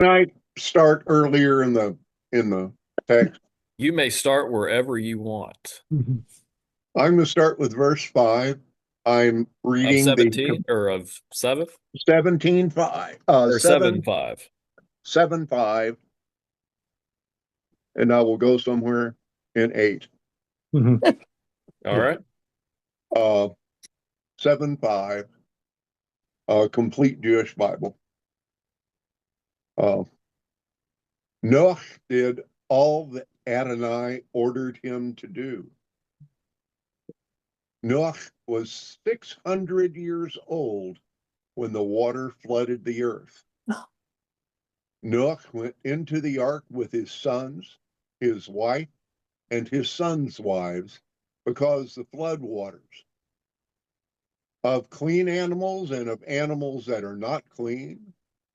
Can I start earlier in the text? You may start wherever you want. Mhm. I'm going to start with verse 5. I'm Of reading the 17 or of 7 17:5, or 7 5. 7:5, and I will go somewhere in 8. Mhm. All Yeah. right. 7:5, complete Jewish Bible. Uh, Noah did all that Adonai ordered him to do. Noah was 600 years old when the water flooded the earth. Noah went into the ark with his sons, his wife, and his sons' wives, because the flood waters of clean animals and of animals that are not clean,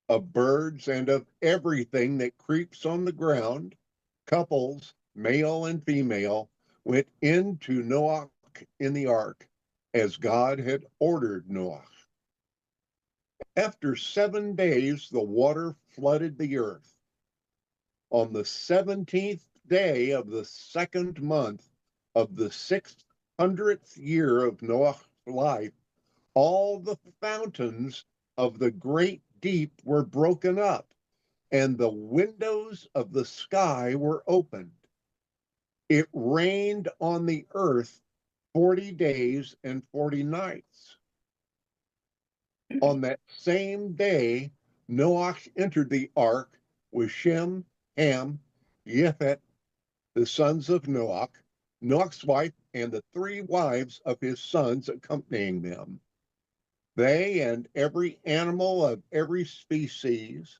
of birds and of everything that creeps on the ground, couples, male and female, went into Noah in the ark as God had ordered Noah. After 7 days, the water flooded the earth. On the 17th day of the second month of the 600th year of Noah's life, all the fountains of the great deep were broken up, and the windows of the sky were opened. It rained on the earth 40 days and 40 nights. On that same day, Noah entered the ark with Shem, Ham, Japheth, the sons of Noah, Noah's wife, and the three wives of his sons accompanying them. They and every animal of every species,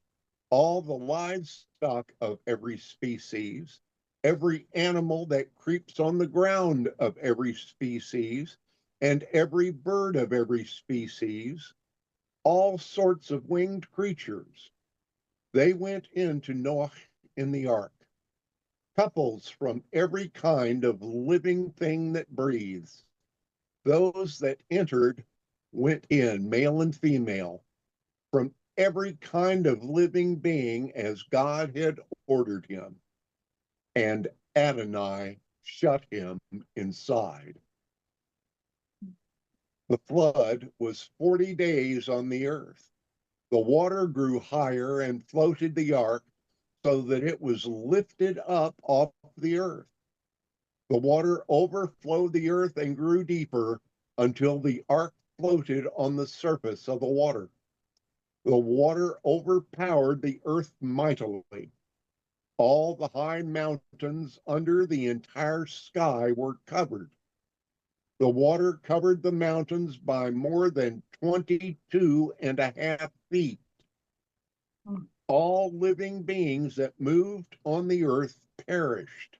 all the livestock of every species, every animal that creeps on the ground of every species, and every bird of every species, all sorts of winged creatures. They went into Noah in the ark. Couples from every kind of living thing that breathes. Those that entered went in, male and female, from every kind of living being as God had ordered him. And Adonai shut him inside. The flood was 40 days on the earth. The water grew higher and floated the ark so that it was lifted up off the earth. The water overflowed the earth and grew deeper until the ark floated on the surface of the water. The water overpowered the earth mightily. All the high mountains under the entire sky were covered. The water covered the mountains by more than 22.5 feet. All living beings that moved on the earth perished.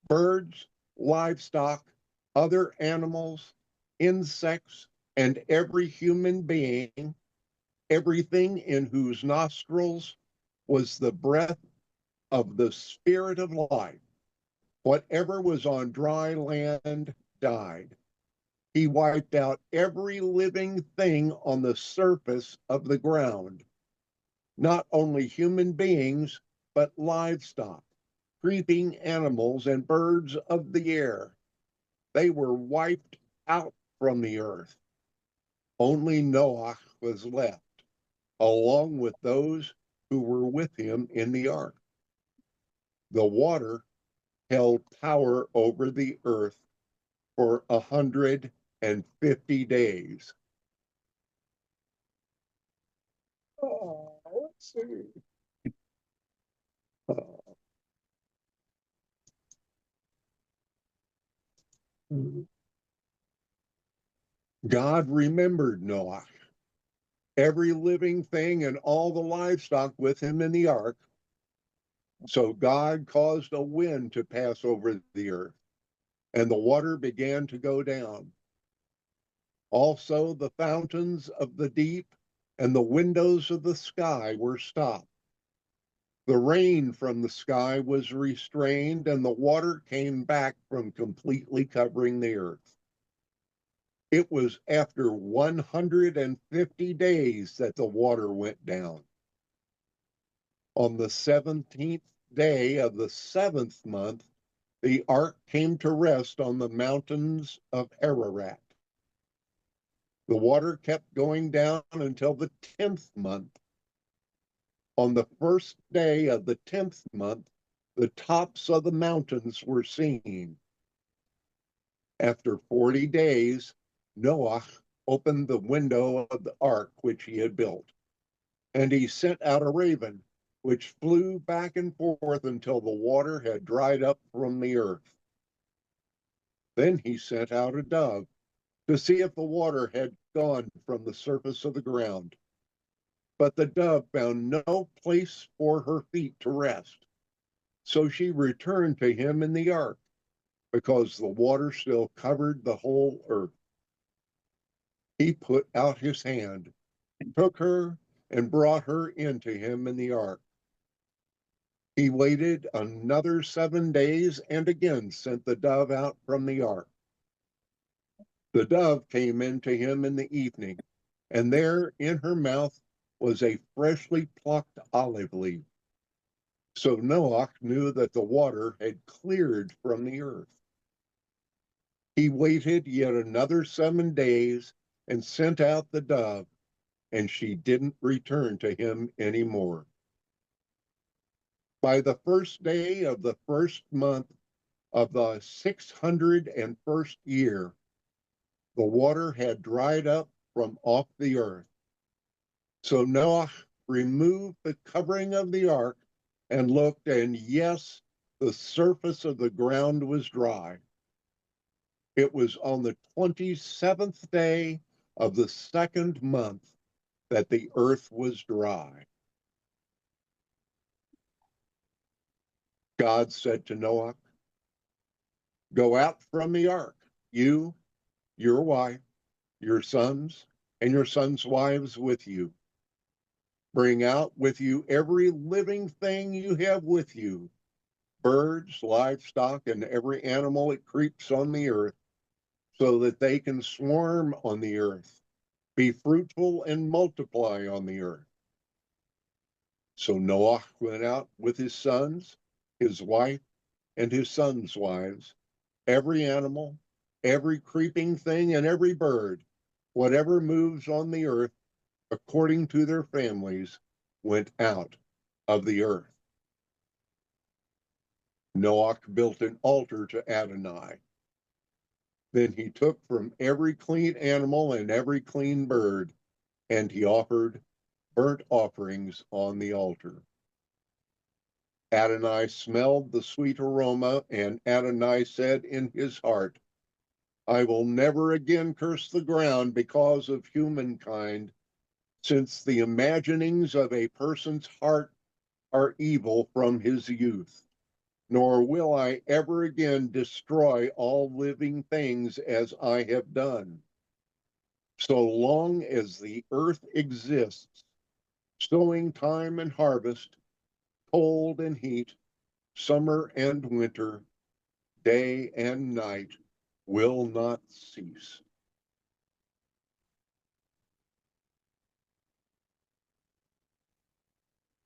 Birds, livestock, other animals, insects, and every human being, everything in whose nostrils was the breath of the spirit of life. Whatever was on dry land died. He wiped out every living thing on the surface of the ground, not only human beings, but livestock, creeping animals, and birds of the air. They were wiped out from the earth. Only Noah was left, along with those who were with him in the ark. The water held power over the earth for 150 days. Let's see. Uh, God remembered Noah, every living thing and all the livestock with him in the ark. So God caused a wind to pass over the earth, and the water began to go down. Also, the fountains of the deep and the windows of the sky were stopped. The rain from the sky was restrained, and the water came back from completely covering the earth. It was after 150 days that the water went down. On the 17th day of the 7th month, the ark came to rest on the mountains of Ararat. The water kept going down until the 10th month. On the first day of the 10th month, the tops of the mountains were seen. After 40 days, Noah opened the window of the ark which he had built, and he sent out a raven, which flew back and forth until the water had dried up from the earth. Then he sent out a dove to see if the water had gone from the surface of the ground. But the dove found no place for her feet to rest. So she returned to him in the ark, because the water still covered the whole earth. He put out his hand, took her, and brought her into him in the ark. He waited another 7 days and again sent the dove out from the ark. The dove came into him in the evening, and there in her mouth was a freshly plucked olive leaf. So Noah knew that the water had cleared from the earth. He waited yet another 7 days and sent out the dove, and she didn't return to him anymore. By the first day of the first month of the 601st year, the water had dried up from off the earth. So Noah removed the covering of the ark and looked, and yes, the surface of the ground was dry. It was on the 27th day of the second month that the earth was dry. God said to Noah, "Go out from the ark, you, your wife, your sons, and your sons' wives with you. Bring out with you every living thing you have with you, birds, livestock, and every animal that creeps on the earth, so that they can swarm on the earth, be fruitful and multiply on the earth." So Noah went out with his sons, his wife, and his sons' wives, every animal, every creeping thing, and every bird, whatever moves on the earth, according to their families, went out of the earth. Noah built an altar to Adonai. Then he took from every clean animal and every clean bird, and he offered burnt offerings on the altar. Adonai smelled the sweet aroma, and Adonai said in his heart, "I will never again curse the ground because of humankind, since the imaginings of a person's heart are evil from his youth. Nor will I ever again destroy all living things as I have done. So long as the earth exists, sowing time and harvest, cold and heat, summer and winter, day and night will not cease."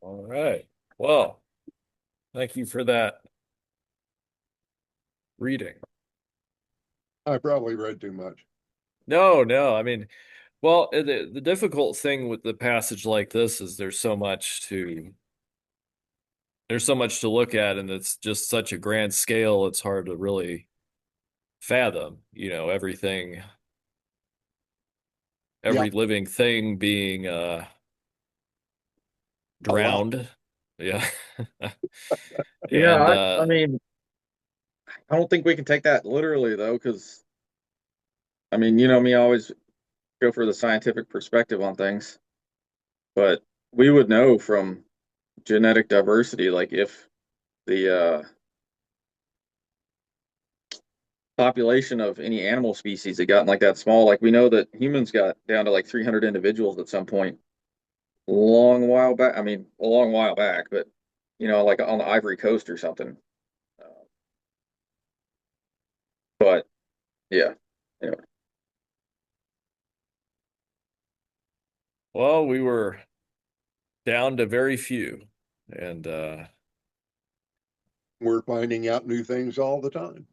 All right. Well, thank you for that reading. I probably read too much. No, no. I mean, well, the difficult thing with the passage like this is there's so much to look at, and it's just such a grand scale. It's hard to really fathom, Yeah, every living thing being alive. drowned. Yeah. Yeah, And I mean, I don't think we can take that literally though, because I mean, you know me, I always go for the scientific perspective on things, but we would know from genetic diversity, like if the population of any animal species had gotten like that small, like we know that humans got down to like 300 individuals at some point, a long while back. I mean, a long while back, but like on the Ivory Coast or something. Uh, but yeah, anyway. well, we were down to very few. And We're finding out new things all the time.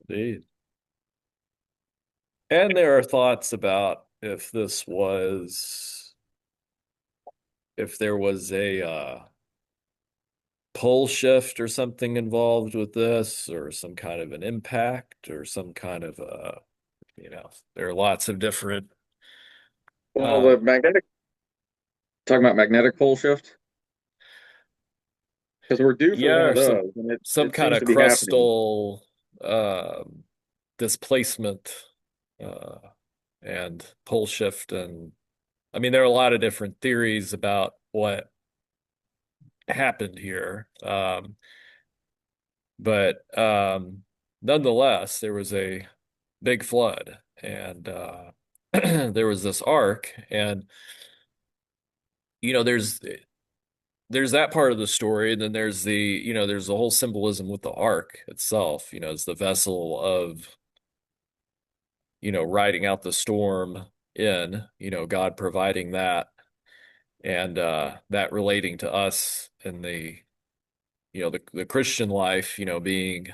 indeed. And there are thoughts about if there was a pole shift or something involved with this, or some kind of an impact, or some kind of there are lots of different Well, the magnetic, talking about magnetic pole shift, because we're due for one yeah, of or some those, and some it kind seems of to be happening. crustal displacement uh and pole shift. And I mean, there are a lot of different theories about what happened here. But nonetheless, there was a big flood, and there was this ark, and you know, there's that part of the story, and then there's the whole symbolism with the ark itself. It's the vessel of riding out the storm in, God providing that, and that relating to us in the Christian life, being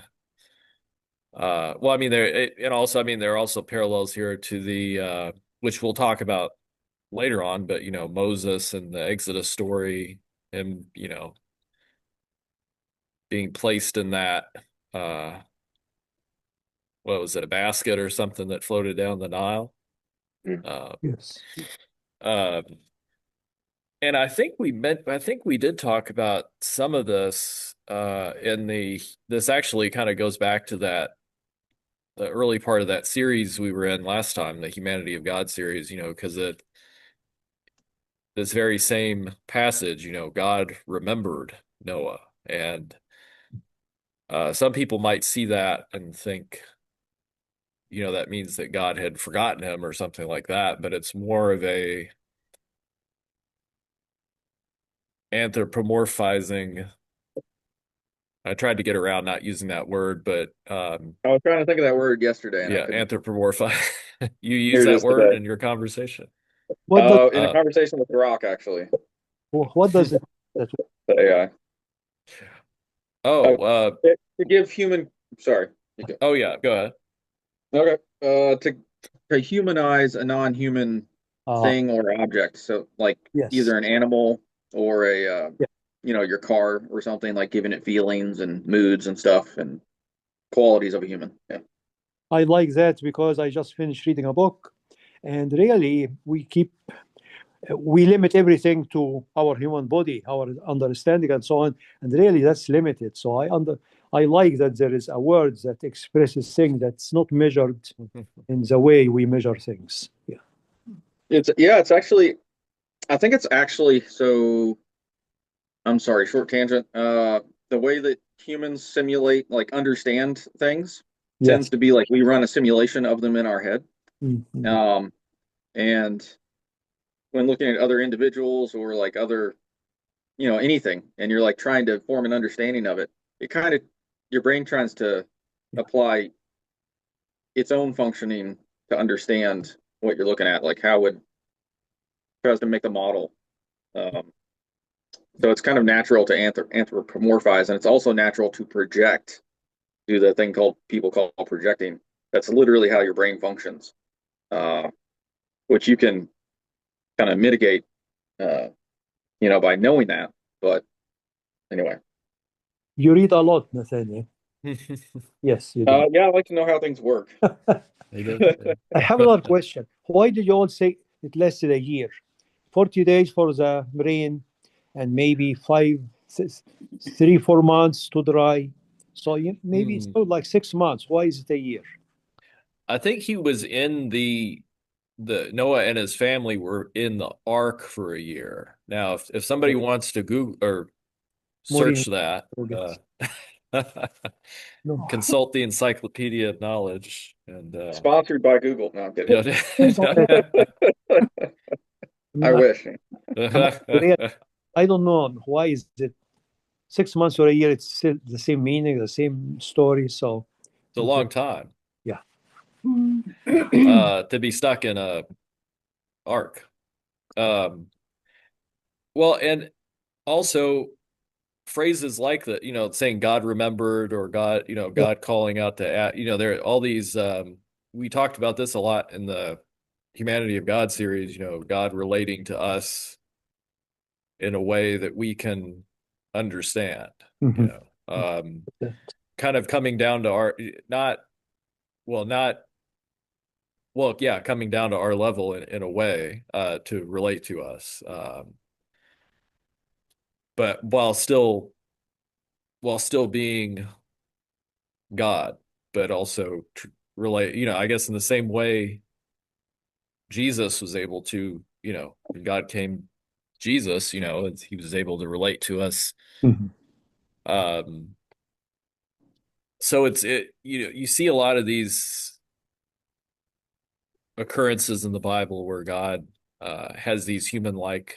well, I mean, and also, I mean, there are also parallels here to the which we'll talk about later on, but Moses and the Exodus story, him, being placed in that uh what was it, a basket or something that floated down the Nile. Yeah. Uh, Yes. uh, and I think we did talk about some of this this actually kind of goes back to the early part of that series we were in last time, the Humanity of God series, because this very same passage, God remembered Noah. And some people might see that and think, that means that God had forgotten him or something like that, but it's more of a anthropomorphizing. I tried to get around not using that word, but I was trying to think of that word yesterday, and I yeah, couldn't. anthropomorphize. You use Here it that is word today. in your conversation. What does In a Uh, conversation with Rock, actually, what does it that the AI. oh, Uh, to give human, sorry, you go. oh yeah, go ahead. Okay. To humanize a non-human uh thing or object. So like yes. either an animal or a Yeah. your car or something, like giving it feelings and moods and stuff and qualities of a human. Yeah. I like that because I just finished reading a book, and really we limit everything to our human body, our understanding, and so on. And really, that's limited. So I like that there is a word that expresses things that's not measured in the way we measure things. Yeah. It's actually I think it's actually so I'm sorry, short tangent. The way that humans simulate, like understand things, Yes. tends to be like we run a simulation of them in our head. Mhm. Um, and when looking at other individuals or like other, anything, and you're like trying to form an understanding of it, it kind of your brain tries to Yeah. apply its own functioning to understand what you're looking at, like how would tries to make the model. Um, so it's kind of natural to anthropomorphize, and it's also natural to project, do the thing called people call projecting. That's literally how your brain functions, uh, which you can kind of mitigate, uh, by knowing that. But anyway, You read a lot, Nathaniel. Yes, you do. yeah, I like to know how things work. He did. I have another question. Why did you all say it lasted a year? 40 days for the rain and maybe 3, 4 months to dry. So maybe it's Hmm. not like 6 months. Why is it a year? I think he was in the Noah and his family were in the ark for a year. Now, if somebody wants to Google or Maureen, search that, no. consult the Encyclopedia of Knowledge, and Sponsored by Google. No, I'm kidding. you I I, wish. really, I don't know why is it 6 months or a year. It's still the same meaning, the same story. So it's a long time yeah. to be stuck in a ark. Well, and also phrases like that, saying God remembered, or God, God calling out to, there are all these, we talked about this a lot in the Humanity of God series, God relating to us in a way that we can understand, Mhm. kind of coming down to our, coming down to our level in a way, to relate to us. But while still being God, but also relate, I guess in the same way Jesus was able to, when God came, Jesus, he was able to relate to us. Mhm. Um, so you see a lot of these occurrences in the Bible where God has these human-like.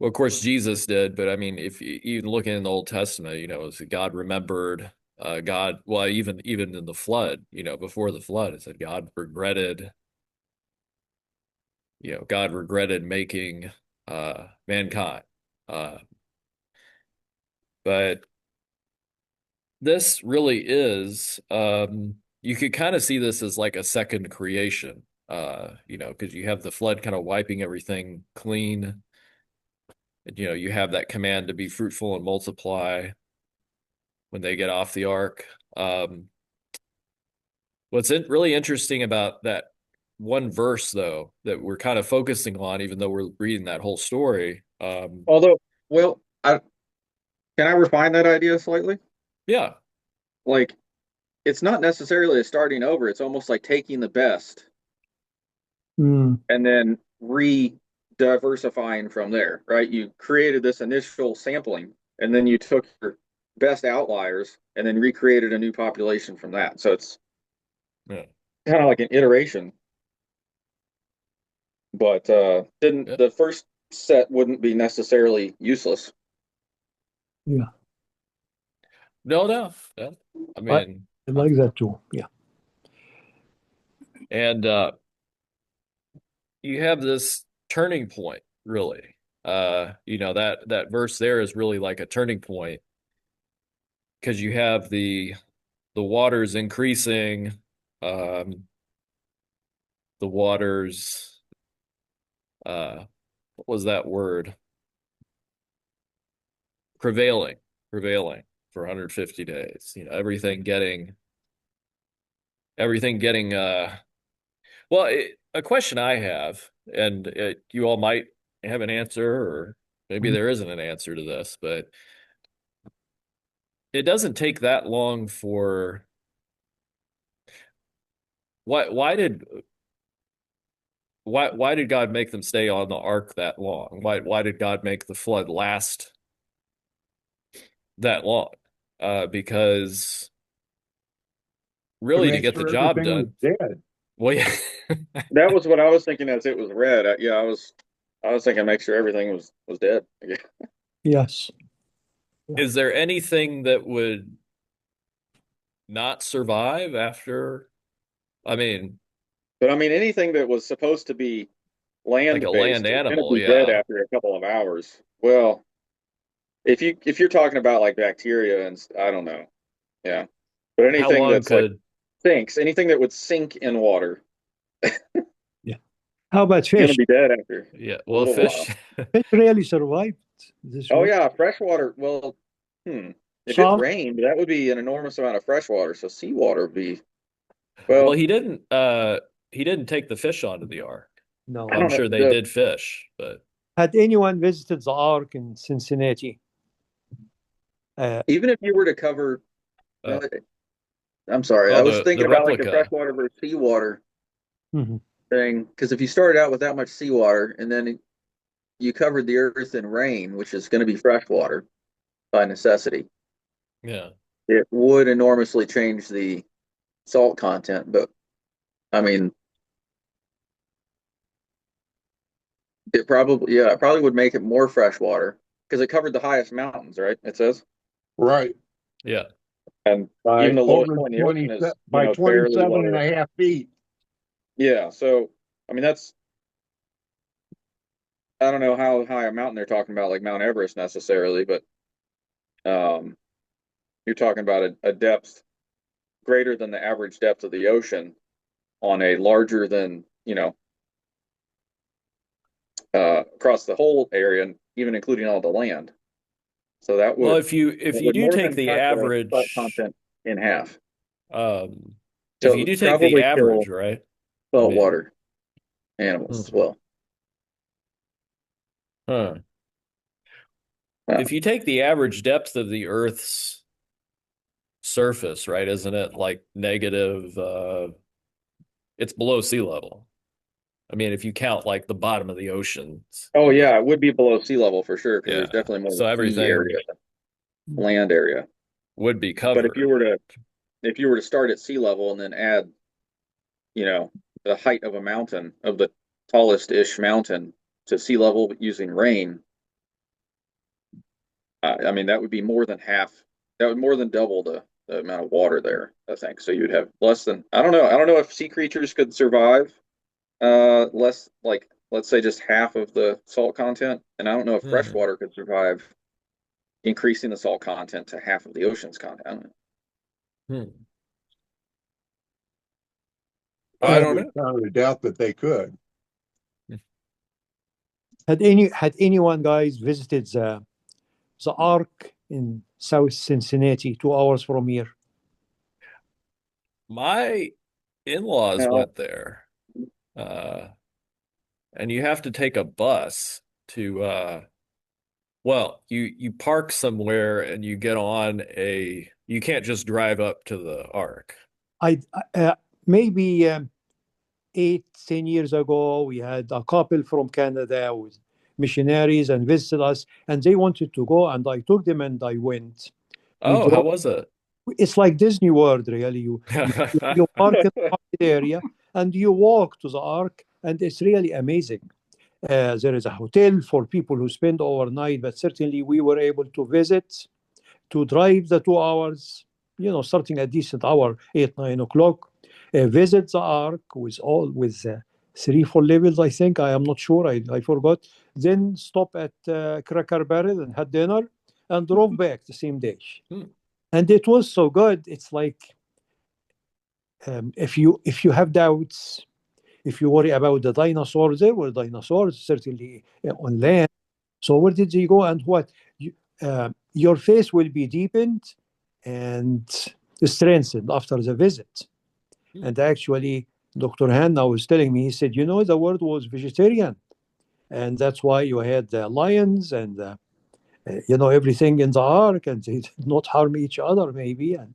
Well, of course, Jesus did, but I mean, if you even look in the Old Testament, God remembered, God, well, even in the flood, before the flood, it said God regretted making mankind. But this really is, you could kind of see this as like a second creation, because you have the flood kind of wiping everything clean. And, you have that command to be fruitful and multiply when they get off the ark. What's really interesting about that one verse, though, that we're kind of focusing on, even though we're reading that whole story. Although, well, can I refine that idea slightly? Yeah, Like, it's not necessarily a starting over. It's almost like taking the best Mm. and then re-diversifying from there, right? You created this initial sampling, and then you took your best outliers and then recreated a new population from that. So it's yeah, kind of like an iteration. But didn't yeah. the first set wouldn't be necessarily useless. Yeah, No, no, yeah. I I, mean, I like that too. Yeah. and you have this turning point, really. That verse there is really like a turning point, because you have the waters increasing, um, the waters, what was that word? Prevailing for 150 days. Everything getting well, a question I have, and you all might have an answer, or maybe there isn't an answer to this, but it doesn't take that long for why did God make them stay on the ark that long? Why did God make the flood last that long? Because To really, to make get the sure job everything was done. dead. Well, yeah. That was what I was thinking as it was read. Yeah, I was thinking make sure everything was dead. Yes. Is there anything that would not survive after? I mean, But I mean, anything that was supposed to be like a land land-based is going to animal, be dead yeah. after a couple of hours. Well, if you're talking about like bacteria and I don't know, yeah. But How anything long that's like could, sinks, anything that would sink in water, Yeah. How about going to fish? be dead after yeah, a well, little fish, while. Fish really survived this Oh way. yeah, freshwater. Well, if it Some, rained, that would be an enormous amount of fresh water. So seawater would be well, well. he didn't take the fish onto the ark. I no. I'm don't know. sure they did fish, but Had anyone visited the Ark in Cincinnati? Even if you were to cover, uh, no, I'm sorry. oh, I was the thinking about like the replica, freshwater versus seawater Mhm. thing. Because if you started out with that much seawater and then you covered the earth in rain, which is going to be freshwater by necessity, yeah. it would enormously change the salt content. But I mean, it probably would make it more freshwater because it covered the highest mountains, right? It says, Right. Yeah. and even By the lowest over point in the 20, ocean is, by barely 27 and lower. a half feet. Yeah. So, I mean, I don't know how high a mountain they're talking about, like Mount Everest necessarily, but you're talking about a depth greater than the average depth of the ocean on a larger than, across the whole area, and even including all the land. So that Well, would if that you would do more take than the cut the salt average, content in half. um, if you So do take the probably average, kill right? I mean, saltwater animals as mhm. well. Huh. Uh, If you take the average depth of the Earth's surface, right, isn't it like negative, it's below sea level. I mean, if you count like the bottom of the oceans oh and yeah, the, it would be below sea level for sure because there's yeah. definitely more So sea area everything than land area. would be But covered. if you were to start at sea level and then add, you know, the height of a mountain of the tallest ish mountain to sea level using rain, I mean that would be more than half. That would more than double the amount of water there. I think so. You'd have less than I don't know. I don't know if sea creatures could survive less like let's say just half of the salt content, and I don't know if Hmm. freshwater could survive increasing the salt content to half of the ocean's content. I don't know. Hmm. I I don't would know. kind of doubt that they could. Had anyone guys visited the Ark in South Cincinnati, 2 hours from here? My in-laws Well, went there. Uh, and you have to take a bus to well, you park somewhere and you get on a you can't just drive up to the Ark. I maybe 8, 10 years ago, we had a couple from Canada with missionaries and visited us, and they wanted to go, and I took them and I went. We Oh, how drove. was it? It's like Disney World, really. You park in the market area and you walk to the Ark, and it's really amazing. There is a hotel for people who spend overnight, but certainly we were able to visit, to drive the 2 hours, starting at decent hour, 8, 9 o'clock, visit the Ark with 3, 4 levels, I think. I am not sure. I forgot. Then stop at Cracker Barrel and had dinner and drove back the same day. Hmm. And it was so good. It's like if you have doubts, if you worry about the dinosaurs, there were dinosaurs certainly on land. So where did they go and what? Your face will be deepened and strengthened after the visit. Hmm. And actually, Dr. Hanna was telling me, he said, the world was vegetarian. And that's why you had the lions and, everything in the ark, and they did not harm each other, maybe. And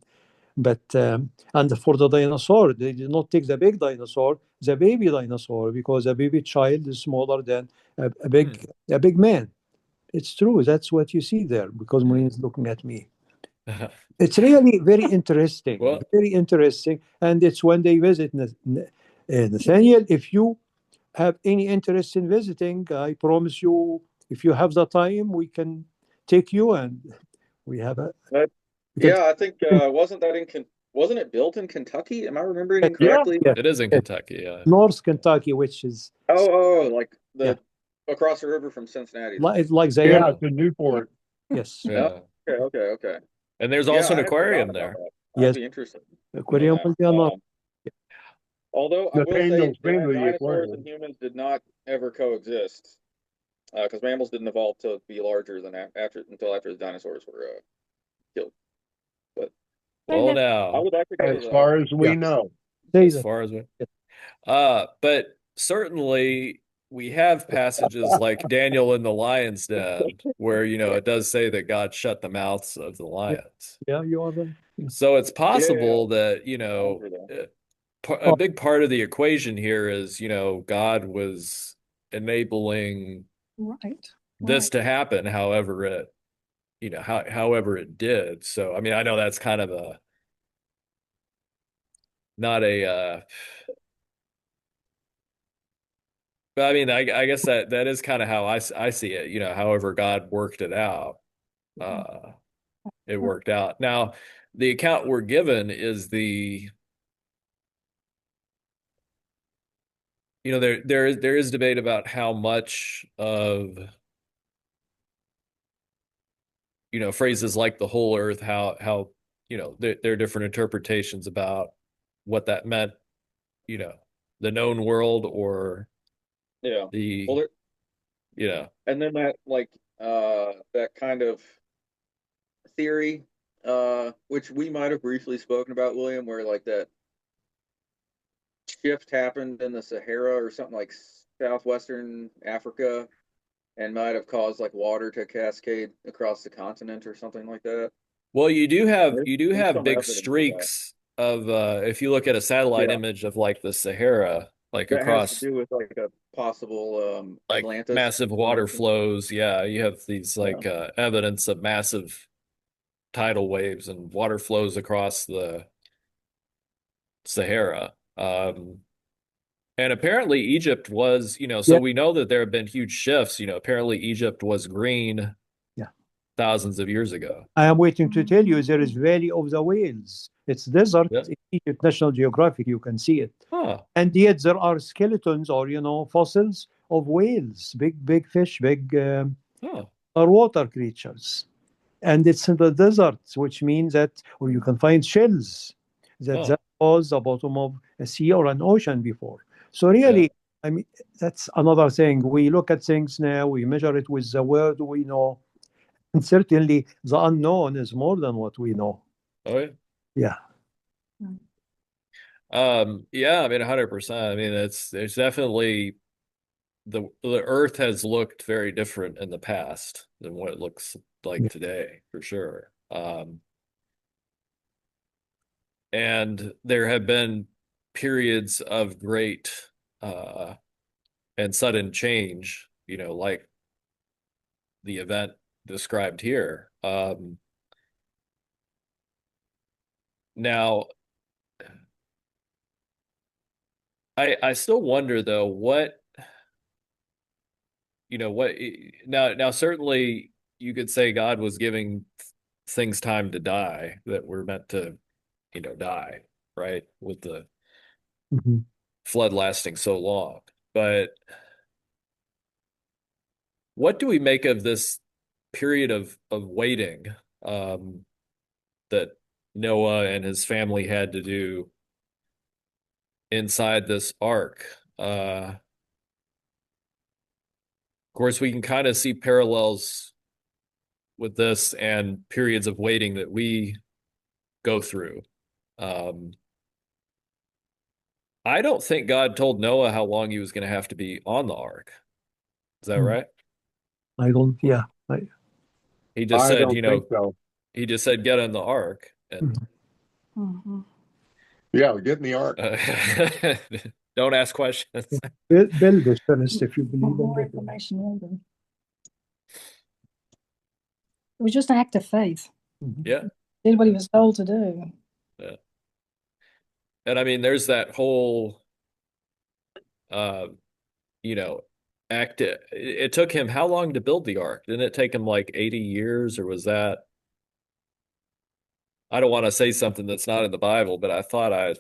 for the dinosaur, they did not take the big dinosaur, the baby dinosaur, because a baby child is smaller than a Hmm. big man. It's true. That's what you see there because Hmm. Maureen is looking at me. It's really very interesting, Well, very interesting. And it's when they visit Nathaniel. If you have any interest in visiting, I promise you, if you have the time, we can take you and we have a. but We can, yeah, I think wasn't it built in Kentucky? Am I remembering yeah, incorrectly? yeah, it is in yeah. Kentucky, yeah. North Kentucky, which is Like yeah, the across the river from Cincinnati then. like Yeah, Zayana. it's in Newport. Yes, Oh, Yeah. okay. And there's Yeah, also an I had forgotten aquarium about there. that. I'd yes. be interested in Aquarium that. will be another. Although I will say, Nathaniel's been to the dinosaurs and aquarium. humans did not ever coexist because mammals didn't evolve to be larger than after the dinosaurs were killed. But Well, I now, would like to go to As the. far as Yeah, we know. say as that. far as we but certainly we have passages like Daniel in the lion's den where, it does say that God shut the mouths of the Yeah, lions. yeah, you are right. Yeah. So it's Yeah, possible that, lions were there. a Oh, big part of the equation here is, God was enabling Right. this to happen, however however it did. So, I mean, I know that's kind of not a, but I mean, I guess that is kind of how I see it, however God worked it out, uh, it worked out. Now, the account we're given is there is debate about how much of phrases like the whole earth, how there are different interpretations about what that meant, the known world or Yeah. the, Well, and then that kind of theory, which we might have briefly spoken about, William, where like that shift happened in the Sahara or something like southwestern Africa and might have caused like water to cascade across the continent or something like that. well, you do There's have some big evidence for that. streaks of if you look at a satellite Yeah. image of like the Sahara, like That has to across do with like a possible like Atlantis massive water formation. flows. Yeah, you have these like evidence of massive tidal waves and water flows across the Sahara. And apparently Egypt was, so Yeah. we know that there have been huge shifts. Apparently Egypt was green Yeah. thousands of years ago. I am waiting to tell you there is Valley of the Whales. It's desert Yeah. in Egypt, National Geographic, you can see it. Huh. And yet there are skeletons or, fossils of whales, big fish, big water creatures. And it's in the desert, which means that, or you can find shells that was the bottom of a sea or an ocean before. So really, I mean, that's another thing. We look at things now, we measure it with the word we know. And certainly the unknown is more than what we know. Oh, yeah. Yeah. Yeah, I mean, 100%. I mean, it's definitely the Earth has looked very different in the past than what it looks like today, for sure. And there have been periods of great and sudden change, like the event described here. Now, I still wonder though, what now certainly you could say God was giving things time to die that were meant to, die, right? With the flood lasting so long. But what do we make of this period of waiting that Noah and his family had to do inside this ark? Of course, we can kind of see parallels with this and periods of waiting that we go through. I don't think God told Noah how long he was going to have to be on the ark. Is that right? I don't, yeah. He just I said, don't think so. he just said, get on the ark. And Yeah, get in the ark. don't ask questions. Build this first if you believe in More it. information later. It was just an act of faith. Yeah. Did what he was told to do. Yeah. And I mean, there's that whole, act. It took him how long to build the ark? Didn't it take him like 80 years, or was that? I don't want to say something that's not in the Bible, but I thought I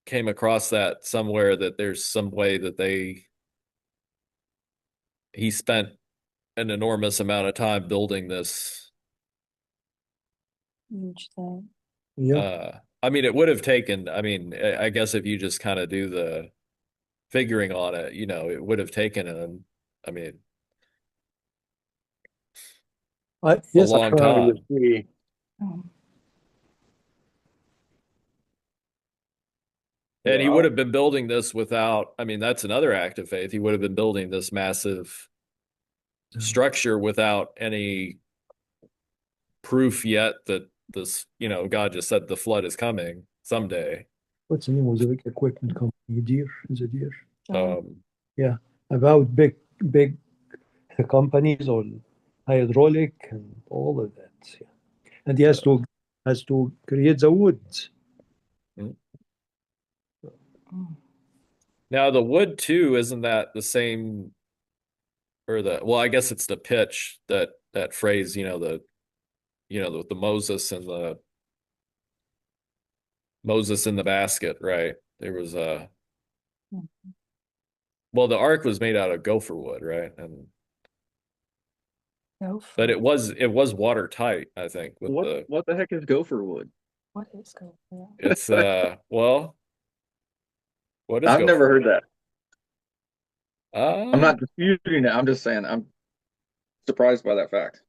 came across that somewhere, that there's some way that he spent an enormous amount of time building this. Huge thing. Yeah. I mean, it would have taken, I mean, I guess if you just kind of do the figuring on it, it would have taken him, I mean, yes, a long time. Oh. And he would have been building this without, I mean, that's another act of faith. He would have been building this massive structure without any proof yet that this, God just said the flood is coming someday. What's the name of the big equipment company? Deere? Is it Deere? Yeah. About big companies or hydraulic and all of that. Yeah. And he has to create the wood. Now the wood too, isn't that the same, or well, I guess it's the pitch, that phrase, the Moses and the Moses in the basket, right? There was well, the ark was made out of gopher wood, right? And Go for but it was watertight, I think, with What the heck is gopher wood? what is go for? it's well, what is I've never gopher? heard that. I'm Uh, not disputing it. I'm just saying I'm surprised by that fact.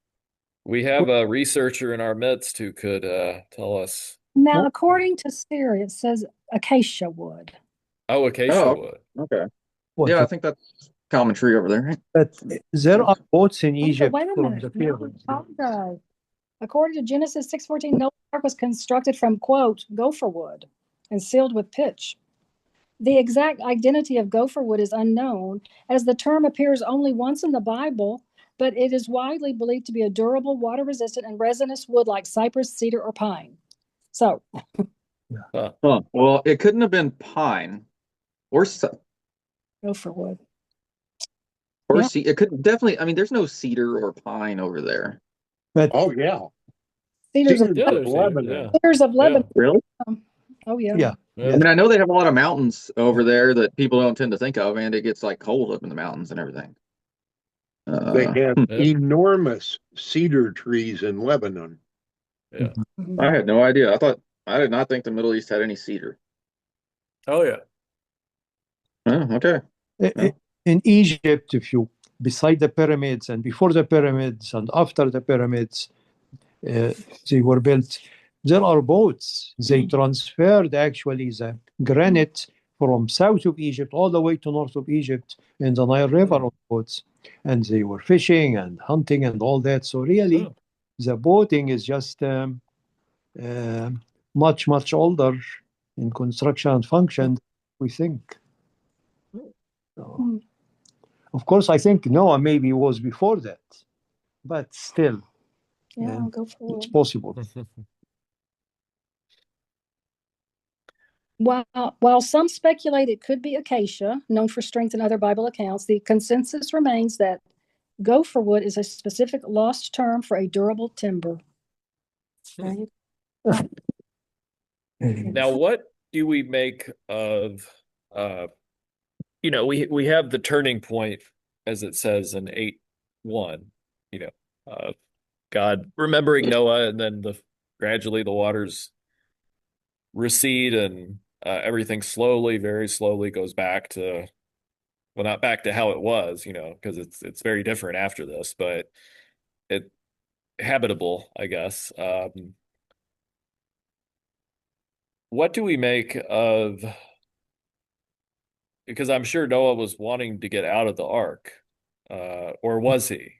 we have a researcher in our midst who could tell us. Now, according to Siri, it says acacia wood. Oh, acacia Oh, wood. okay. What? Yeah, I think that's a common tree over there, right? But there are boats in Oh, Egypt wait a from minute. the No, pyramids. apologize. According to Genesis 6:14, Noah's ark was constructed from, quote, gopher wood and sealed with pitch. The exact identity of gopher wood is unknown, as the term appears only once in the Bible, but it is widely believed to be a durable, water-resistant, and resinous wood like cypress, cedar, or pine. So, Huh. Huh. Well, it couldn't have been pine or gopher wood. or Yeah. it could definitely. I mean, there's no cedar or pine over there. But Oh, yeah. Cedars of, Cedars Yeah, of there's Lebanon. cedars of Lebanon. Really? Oh, yeah. yeah, Yeah. I mean, I know they have a lot of mountains over there that people don't tend to think of, and it gets like cold up in the mountains and everything. They have Yeah. enormous cedar trees in Lebanon. Yeah. Mhm. I had no idea. I did not think the Middle East had any cedar. Oh yeah. Oh, okay. i- in Egypt, if you beside the pyramids and before the pyramids and after the pyramids, they were built. There are boats. They transferred actually the granite from south of Egypt all the way to north of Egypt in the Nile River on boats, and they were fishing and hunting and all that. So really, Oh. the boating is just much older in construction and function than we think. So, Hmm. of course, I think Noah maybe was before that, but still, Yeah, gopher it's wood. possible. While some speculate it could be acacia, known for strength in other Bible accounts, the consensus remains that gopher wood is a specific lost term for a durable timber. There you go. Now, what do we make of we have the turning point as it says in 8:1, God remembering Noah, and then gradually the waters recede, and everything slowly, very slowly goes back to, well, not back to how it was, because it's very different after this, but it habitable, I guess. What do we make of, because I'm sure Noah was wanting to get out of the ark, or was he?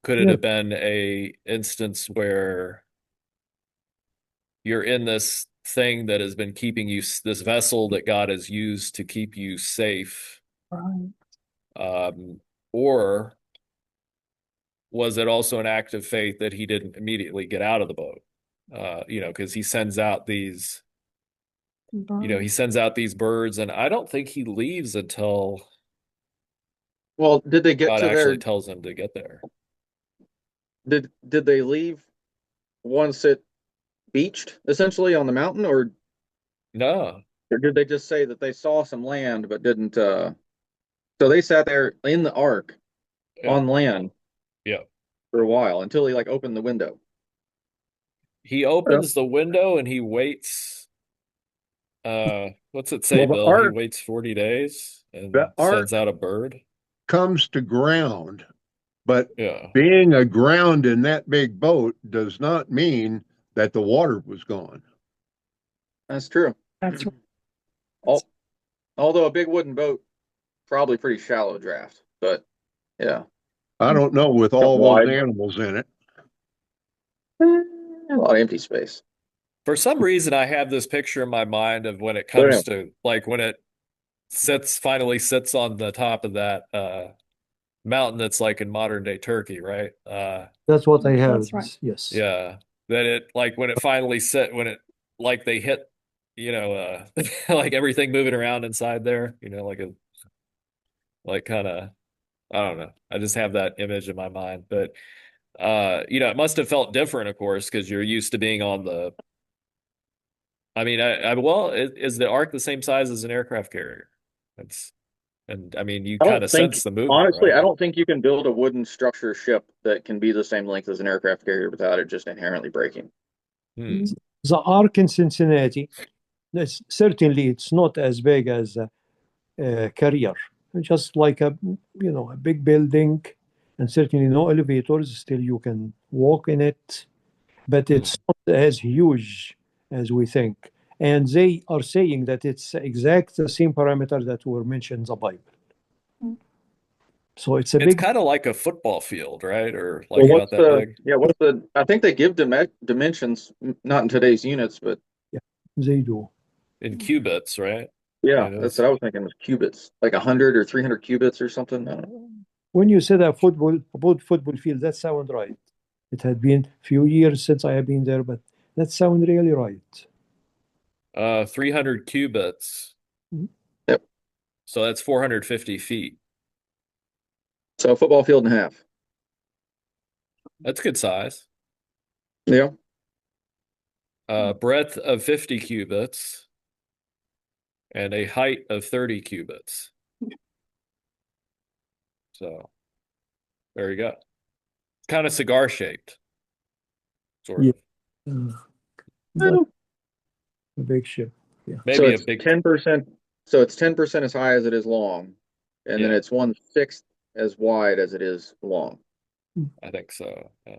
Could it Yeah. have been a instance where you're in this thing that has been keeping you, this vessel that God has used to keep you safe, Right. or was it also an act of faith that he didn't immediately get out of the boat? Because he sends out these, he sends out these birds, and I don't think he leaves until Well, did they get God to actually their tells him to get there. did they leave once it beached essentially on the mountain, No, or did they just say that they saw some land but didn't so they sat there in the ark yeah, on land yeah. for a while until he like opened the window. He opens the window and he waits. What's it say, Well, the Bill? He ark, waits 40 days and the ark sends out a bird. comes to ground, but Yeah. being aground in that big boat does not mean that the water was gone. That's true. That's right. Al- Although a big wooden boat, probably pretty shallow draft, but yeah, I don't know with all wide. those animals in it. A lot of empty space. For some reason, I have this picture in my mind of when it Go comes ahead. to, like, when it finally sits on the top of that mountain that's like in modern day Turkey, right? That's what I have. That's right. Yes. Yeah. That it, like, when it finally when it, like, they hit, like everything moving around inside there, like kind of, I don't know. I just have that image in my mind. But it must have felt different, of course, because you're used to being on the, I mean, well, is the Ark the same size as an aircraft carrier? That's And I mean, you I kind don't of think, sense the movement, honestly, right? I don't think you can build a wooden structure ship that can be the same length as an aircraft carrier without it just inherently breaking. Hmm. The ark in Cincinnati, certainly it's not as big as a carrier, just like a big building, and certainly no elevators. Still, you can walk in it, but it's not as huge as we think. And they are saying that it's exact the same parameter that were mentioned in the Bible. So it's a It's big. kind of like a football field, right? Or Well, like about that big. what's the, I think they give dimensions, not in today's units, but Yeah, they do. In cubits, right? yeah, It that's is. what I was thinking was cubits, like 100 or 300 cubits or something. I don't know. When you said about football field, that sounds right. It had been a few years since I have been there, but that sounds really right. 300 cubits. Mhm. Yep. So that's 450 feet. So a football field and a half. That's good size. Yeah. Breadth of 50 cubits and a height of 30 cubits. So there you go. Kind of cigar shaped, sort Yeah. of. But a big ship. Yeah. So Maybe a it's big, 10%. So it's 10% as high as it is long, and then yeah, it's 1/6 as wide as it is long. I think so. Yeah.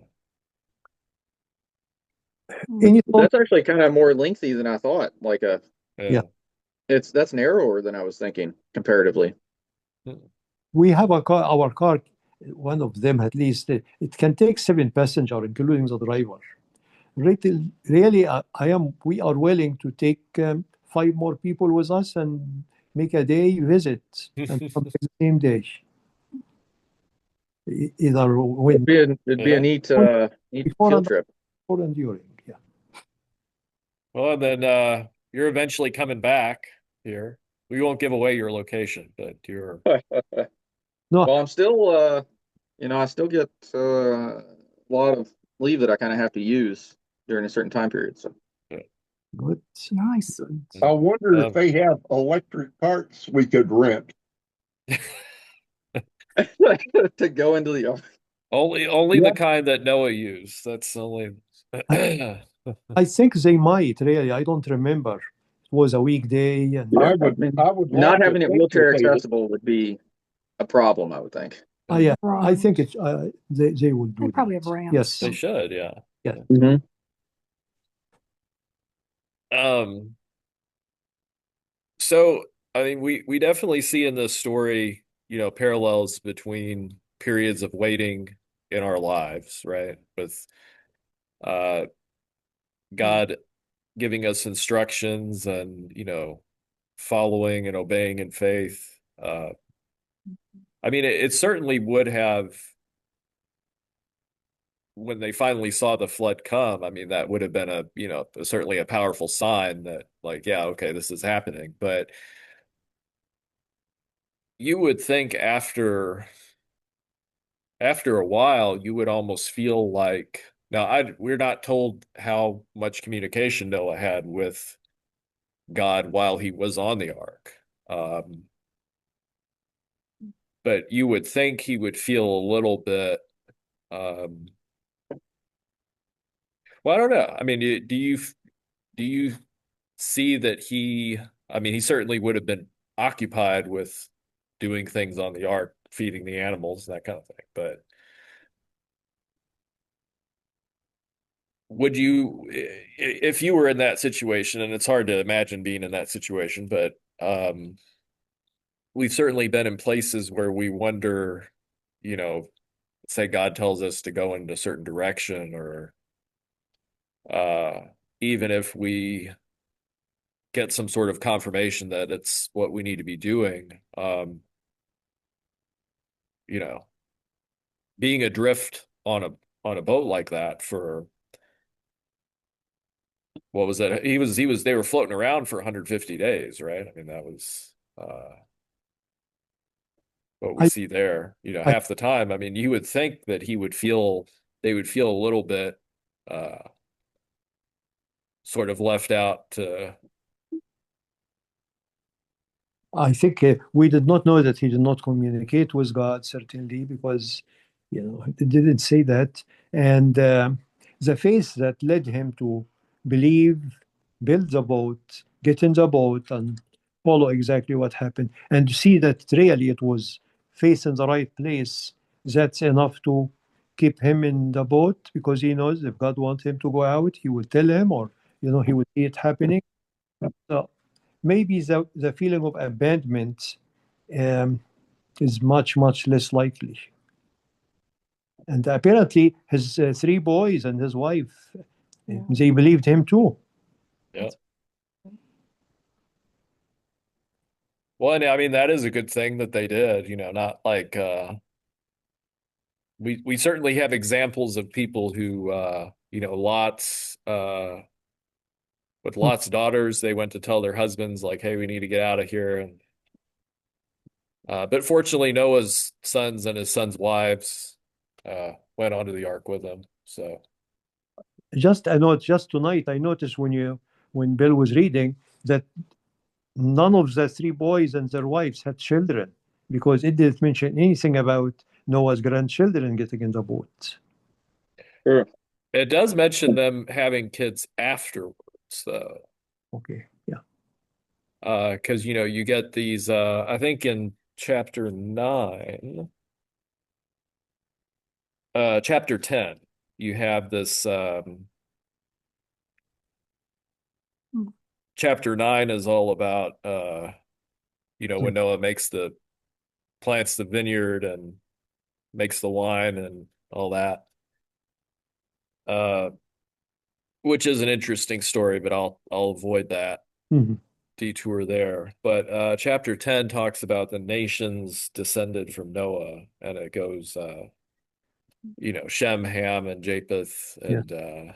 Any thought? That's actually kind of more lengthy than I thought. Like Yeah. that's narrower than I was thinking comparatively. We have our car, one of them at least, it can take 7 passengers, including the driver. Really, we are willing to take 5 more people with us and make a day visit and come back the same day. Either when It'd be a Yeah. neat neat before field and trip. before and during. Yeah. Well, then you're eventually coming back here. We won't give away your location, but you're No, Well, I'm still I still get a lot of leave that I kind of have to use during a certain time period. So good. Nice. I wonder if um, they have electric carts we could rent. to go into the yard. only Yeah. the kind that Noah used. That's only. I think they might really. I don't remember. It was a weekday, and Yeah, I mean, would not like to having it think that wheelchair they, accessible would be a problem, I would think. yeah, I think it's they would do They probably that. have ramps. Yes. They should, yeah. Yeah. Mm-hmm. Um, so I mean, we definitely see in this story, parallels between periods of waiting in our lives, right? With uh God giving us instructions and, following and obeying in faith. I mean, it certainly would have, when they finally saw the flood come, I mean, that would have been certainly a powerful sign that, like, yeah, okay, this is happening. But you would think after a while, you would almost feel like, now we're not told how much communication Noah had with God while he was on the ark. Um, but you would think he would feel a little bit, um, well, I don't know. I mean, do you see that I mean, he certainly would have been occupied with doing things on the ark, feeding the animals, that kind of thing. But would you, if you were in that situation, and it's hard to imagine being in that situation, but we've certainly been in places where we wonder, say God tells us to go in a certain direction, or uh, even if we get some sort of confirmation that it's what we need to be doing, you know, being adrift on a boat like that for what was that? They were floating around for 150 days, right? I mean, that was what we I, see there, I half the time. I mean, you would think that they would feel a little bit uh sort of left out to I think we did not know that he did not communicate with God, certainly, because, he didn't say that. And the faith that led him to believe, build the boat, get in the boat, and follow exactly what happened, and to see that really it was faith in the right place, that's enough to keep him in the boat, because he knows if God wants him to go out, he will tell him, or, he will see it happening. So maybe the feeling of abandonment is much, much less likely. And apparently, his 3 boys and his wife, they believed him too. Yeah. Well, and I mean, that is a good thing that they did, not like we certainly have examples of people who Lot's with Lot's daughters, they went to tell their husbands like, hey, we need to get out of here. And but fortunately, Noah's sons and his sons' wives went onto the ark with him. So Just tonight, I noticed when Bill was reading that none of the 3 boys and their wives had children, because it didn't mention anything about Noah's grandchildren getting in the boat. Sure. it does mention them having kids afterwards, though. Okay, yeah. Because you get these I think in chapter 9, chapter 10, you have this chapter 9 is all about when Noah plants the vineyard and makes the wine and all that. Which is an interesting story, but I'll avoid that detour there. But chapter 10 talks about the nations descended from Noah, and it goes Shem, Ham, and Japheth, and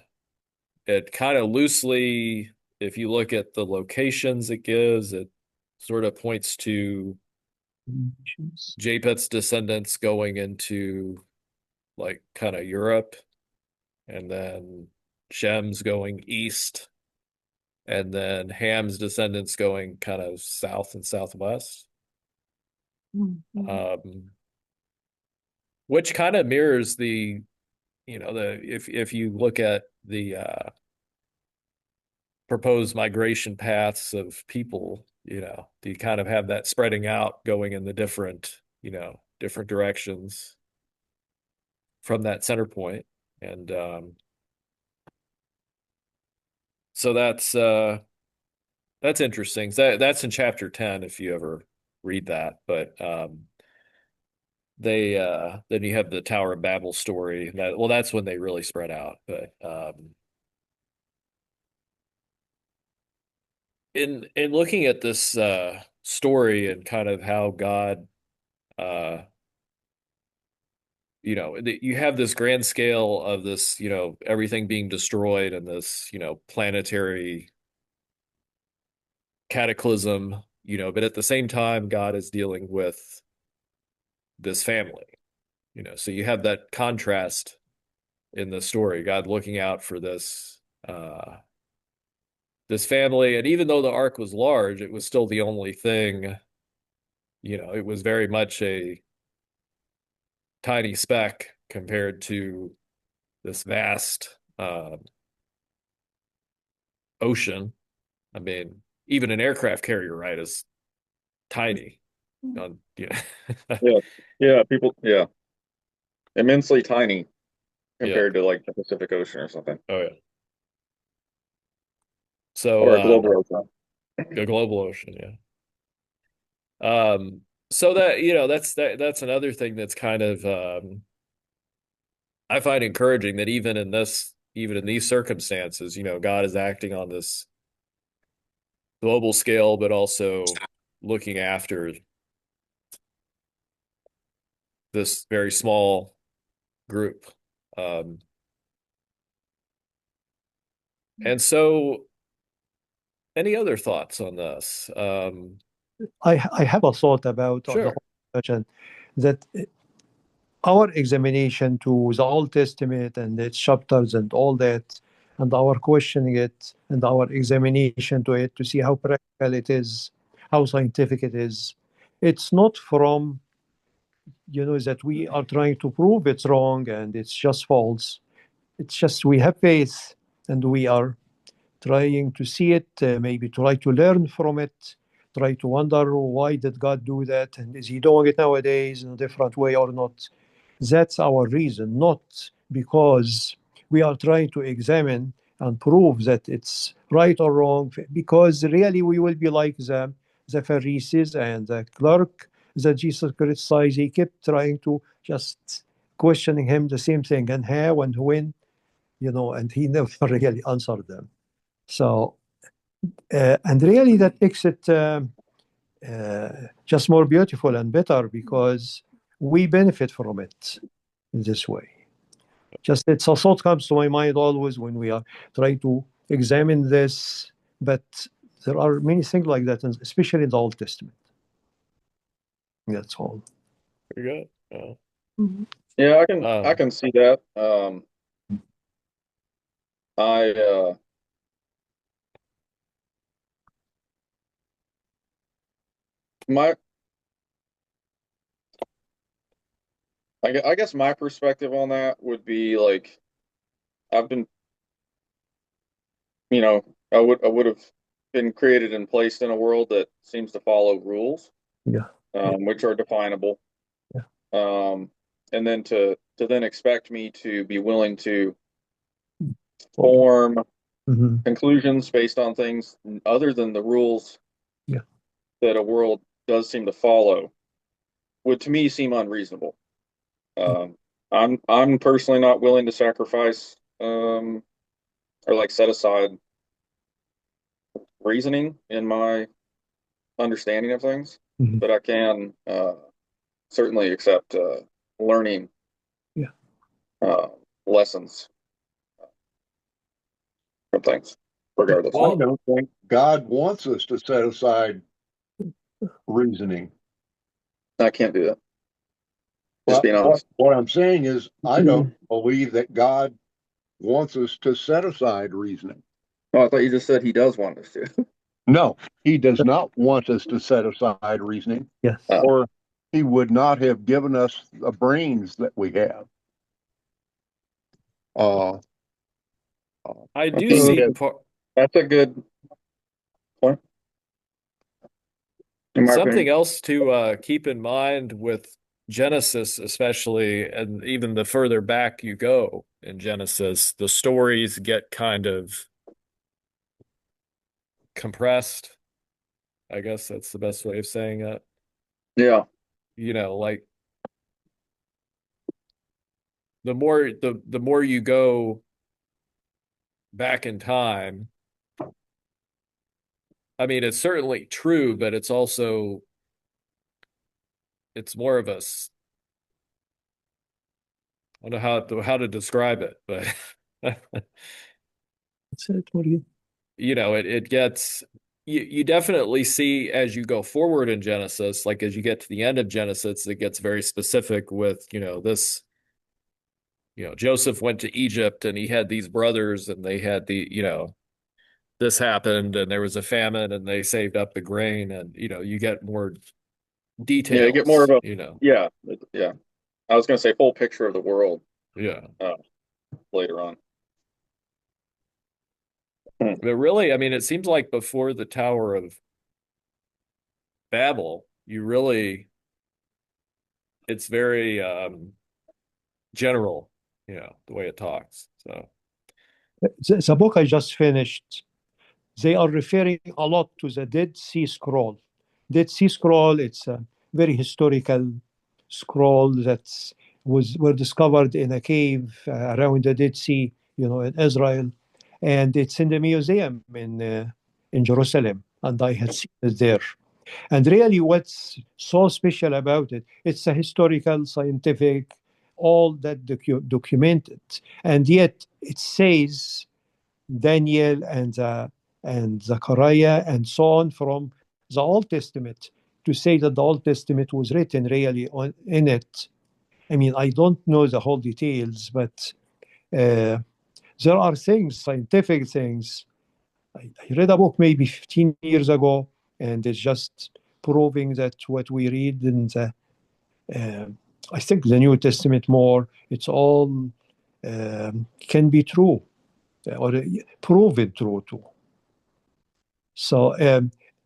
it kind of loosely, if you look at the locations it gives, it sort of points to Japheth's descendants going into like kind of Europe, and then Shem's going east, and then Ham's descendants going kind of south and southwest. Which kind of mirrors the if you look at the proposed migration paths of people, you kind of have that spreading out going in the different directions from that center point. And so that's interesting. That's in chapter 10 if you ever read that. But then you have the Tower of Babel story. That's when they really spread out. But in looking at this story and kind of how God you have this grand scale of this, everything being destroyed and this, planetary cataclysm, but at the same time, God is dealing with this family, so you have that contrast in the story, God looking out for this family. And even though the ark was large, it was still the only thing, it was very much a tiny speck compared to this vast ocean. I mean, even an aircraft carrier, right, is tiny. Immensely tiny compared to like the Pacific Ocean or something. Oh yeah. So or a global ocean. A global ocean, yeah. So that's another thing that's kind of I find encouraging, that even in these circumstances, God is acting on this global scale, but also looking after this very small group. And so, any other thoughts on this? I have a thought about the whole question, that our examination to the Old Testament and its chapters and all that, and our questioning it and our examination to it to see how practical it is, how scientific it is. It's not from, that we are trying to prove it's wrong and it's just false. It's just we have faith and we are trying to see it, maybe try to learn from it, try to wonder why did God do that, and is he doing it nowadays in a different way or not. That's our reason, not because we are trying to examine and prove that it's right or wrong, because really we will be like the Pharisees and the clerk that Jesus criticized. He kept trying to just questioning him the same thing, and how and when, and he never really answered them. So, and really that makes it just more beautiful and better, because we benefit from it in this way. Just it's a thought comes to my mind always when we are trying to examine this, but there are many things like that, especially in the Old Testament. That's all. Very good. Yeah, I can see that. I guess my perspective on that would be like, I've been, I would have been created and placed in a world that seems to follow rules, Yeah. Which are definable. Yeah. And then to then expect me to be willing to form conclusions based on things other than the rules that a world does seem to follow would to me seem unreasonable. I'm personally not willing to sacrifice or like set aside reasoning in my understanding of things, but I can certainly accept learning lessons from things, regardless. I don't think God wants us to set aside reasoning. I can't do that. Just being honest. What I'm saying is, I don't believe that God wants us to set aside reasoning. Oh, I thought you just said he does want us to. No, he does not want us to set aside reasoning. Yes. Or he would not have given us the brains that we have. I do see that's a good point. Something else to keep in mind with Genesis, especially, and even the further back you go in Genesis, the stories get kind of compressed. I guess that's the best way of saying it. Yeah. Like the more you go back in time, I mean, it's certainly true, but it's also, it's more of a, I don't know how to describe it, but it gets, you definitely see as you go forward in Genesis, like as you get to the end of Genesis, it gets very specific with, this, Joseph went to Egypt and he had these brothers and they had this happened and there was a famine and they saved up the grain, and you get more details. Yeah, you get more of a yeah. I was going to say full picture of the world. Yeah. Later on. But really, I mean, it seems like before the Tower of Babel, it's very general, the way it talks. So the book I just finished, they are referring a lot to the Dead Sea Scroll. Dead Sea Scroll, it's a very historical scroll that were discovered in a cave around the Dead Sea, in Israel, and it's in the museum in Jerusalem, and I had seen it there. And really, what's so special about it? It's a historical, scientific, all that documented, and yet it says Daniel and Zechariah and so on from the Old Testament, to say that the Old Testament was written really in it. I mean, I don't know the whole details, but there are things, scientific things. I read a book maybe 15 years ago and it's just proving that what we read in the, I think the New Testament more, it's all can be true or proven true too. So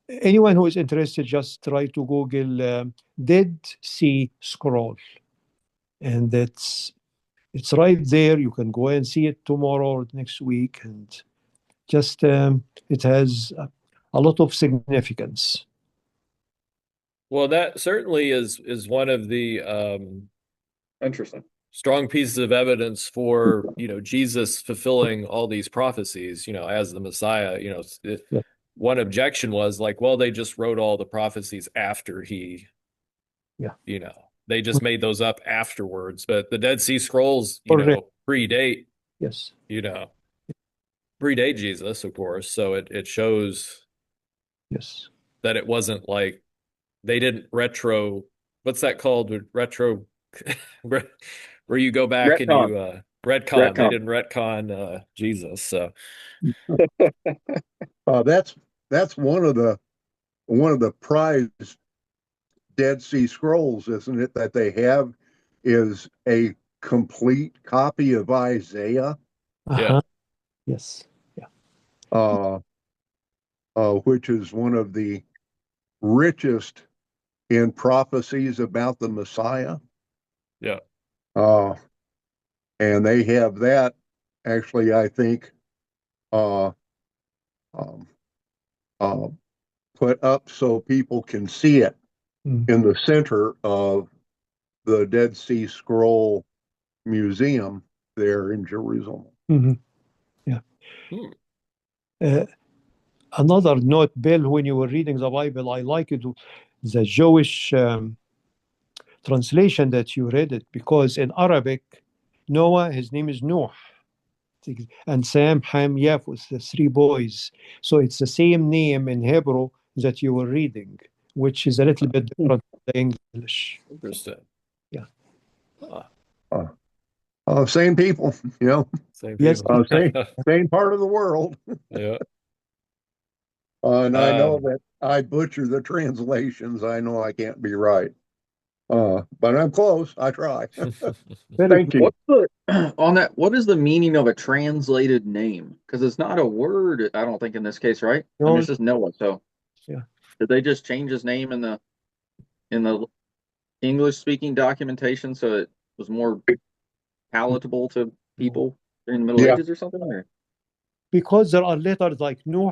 anyone who is interested, just try to Google Dead Sea Scroll, and it's right there. You can go and see it tomorrow or next week, and just it has a lot of significance. Well, that certainly is one of the Interesting. strong pieces of evidence for, Jesus fulfilling all these prophecies, as the Messiah. Yeah. One objection was like, well, they just wrote all the prophecies after he, Yeah. They just made those up afterwards. But the Dead Sea Scrolls, Correct. predate, Yes. predate Jesus, of course. So it shows Yes. that it wasn't like they didn't what's that called? Retro, where you go back and Retcon. you retcon. They Retcon. didn't retcon Jesus. So That's one of the prized Dead Sea Scrolls, isn't it? That they have is a complete copy of Isaiah, Uh-huh. Yes. Yeah. which is one of the richest in prophecies about the Messiah. yeah. And they have that actually, I think, uh, um, uh, put up so people can see it in the center of the Dead Sea Scroll Museum there in Jerusalem. Mm-hmm. Yeah. Another note, Bill, when you were reading the Bible, I like it, the Jewish translation that you read it, because in Arabic, Noah, his name is Nuh, and Sam, Ham, Yafus, the three boys. So it's the same name in Hebrew that you were reading, which is a little bit different than English. Interesting. Yeah. Same people, Same Yes. people. same part of the world. Yeah. And I know that I butcher the translations. I know I can't be right. But I'm close. I try. Thank you. What's the on that? What is the meaning of a translated name? Because it's not a word, I don't think in this case, right? I mean, No. it's just Noah. So, Yeah. Did they just change his name in the English speaking documentation so it was more palatable to people during the Middle Yeah. Ages or something? Or? Because there are letters like Nuh,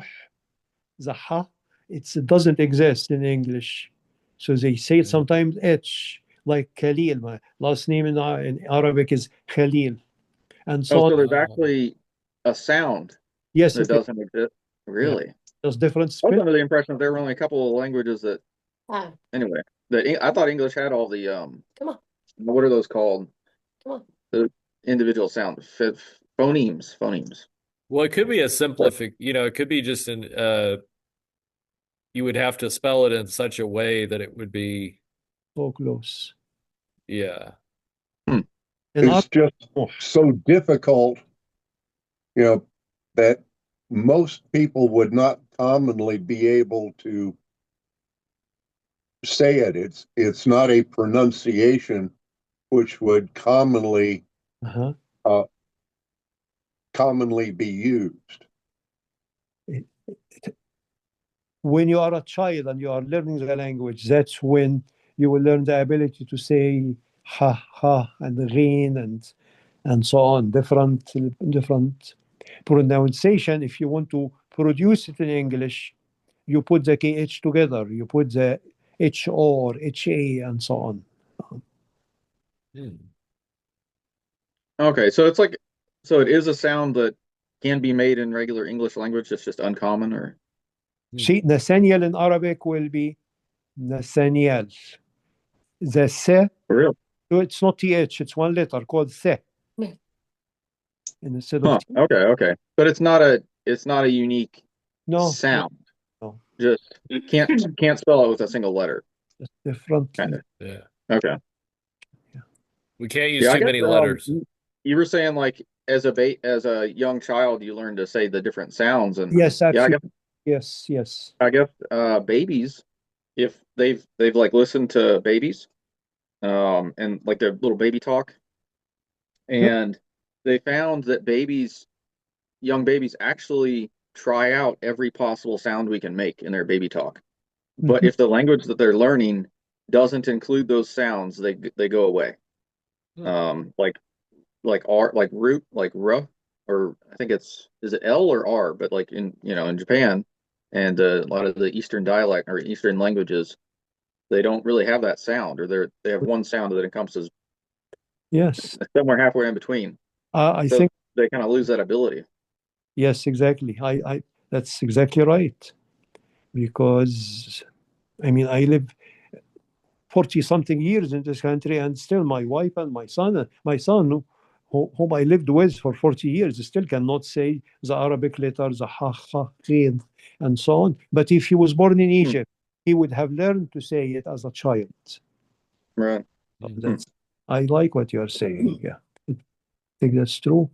the Ha, it doesn't exist in English. So they say sometimes H, like Khalil. My last name in Arabic is Khalil. And so So there's actually a sound yes, that doesn't exist. Really? there's different I was spelling. under the impression that there were only a couple of languages that. Anyway, I thought English had all the Come on. What are those called? Come on. The individual sounds, phonemes. Well, it could be a simplific, it could be just you would have to spell it in such a way that it would be, So close. yeah. And It's just so difficult, that most people would not commonly be able to say it. It's not a pronunciation which would commonly be used. When you are a child and you are learning the language, that's when you will learn the ability to say ha and rain and so on, different pronunciation. If you want to produce it in English, you put the KH together, you put the HO or HA and so on. Okay, so it is a sound that can be made in regular English language. It's just uncommon, or See, Nathaniel in Arabic will be Nathaniel. The Se, real. it's not TH, it's one letter called Se. Yeah. Instead of Okay, but it's not a unique sound. No. Just can't spell it with a single letter. Just different. Kind of. Yeah. Okay. We can't use I too guess, many letters. You were saying like as a young child you learn to say the different sounds, and Yes, yeah, I absolutely. guess Yes, yes. I guess babies, if they've like listened to babies, and like their little baby talk, Yep. and they found that young babies actually try out every possible sound we can make in their baby talk. But Mhm. if the language that they're learning doesn't include those sounds, they go away. Hmm. Like R, like root, like R, or I think is it L or R? But like in Japan and a lot of the Eastern dialect or Eastern languages, they don't really have that sound, or they have one sound that encompasses Yes. somewhere halfway in between. I So think, they kind of lose that ability. yes, exactly. That's exactly right. Because, I mean, I live 40 something years in this country, and still my wife and my son, whom I lived with for 40 years, still cannot say the Arabic letters, the ha, ha, khin, and so on. But if he was born in Hmm. Egypt, he would have learned to say it as a child. Right. So Hmm. I like what you're saying. Yeah, I think that's true.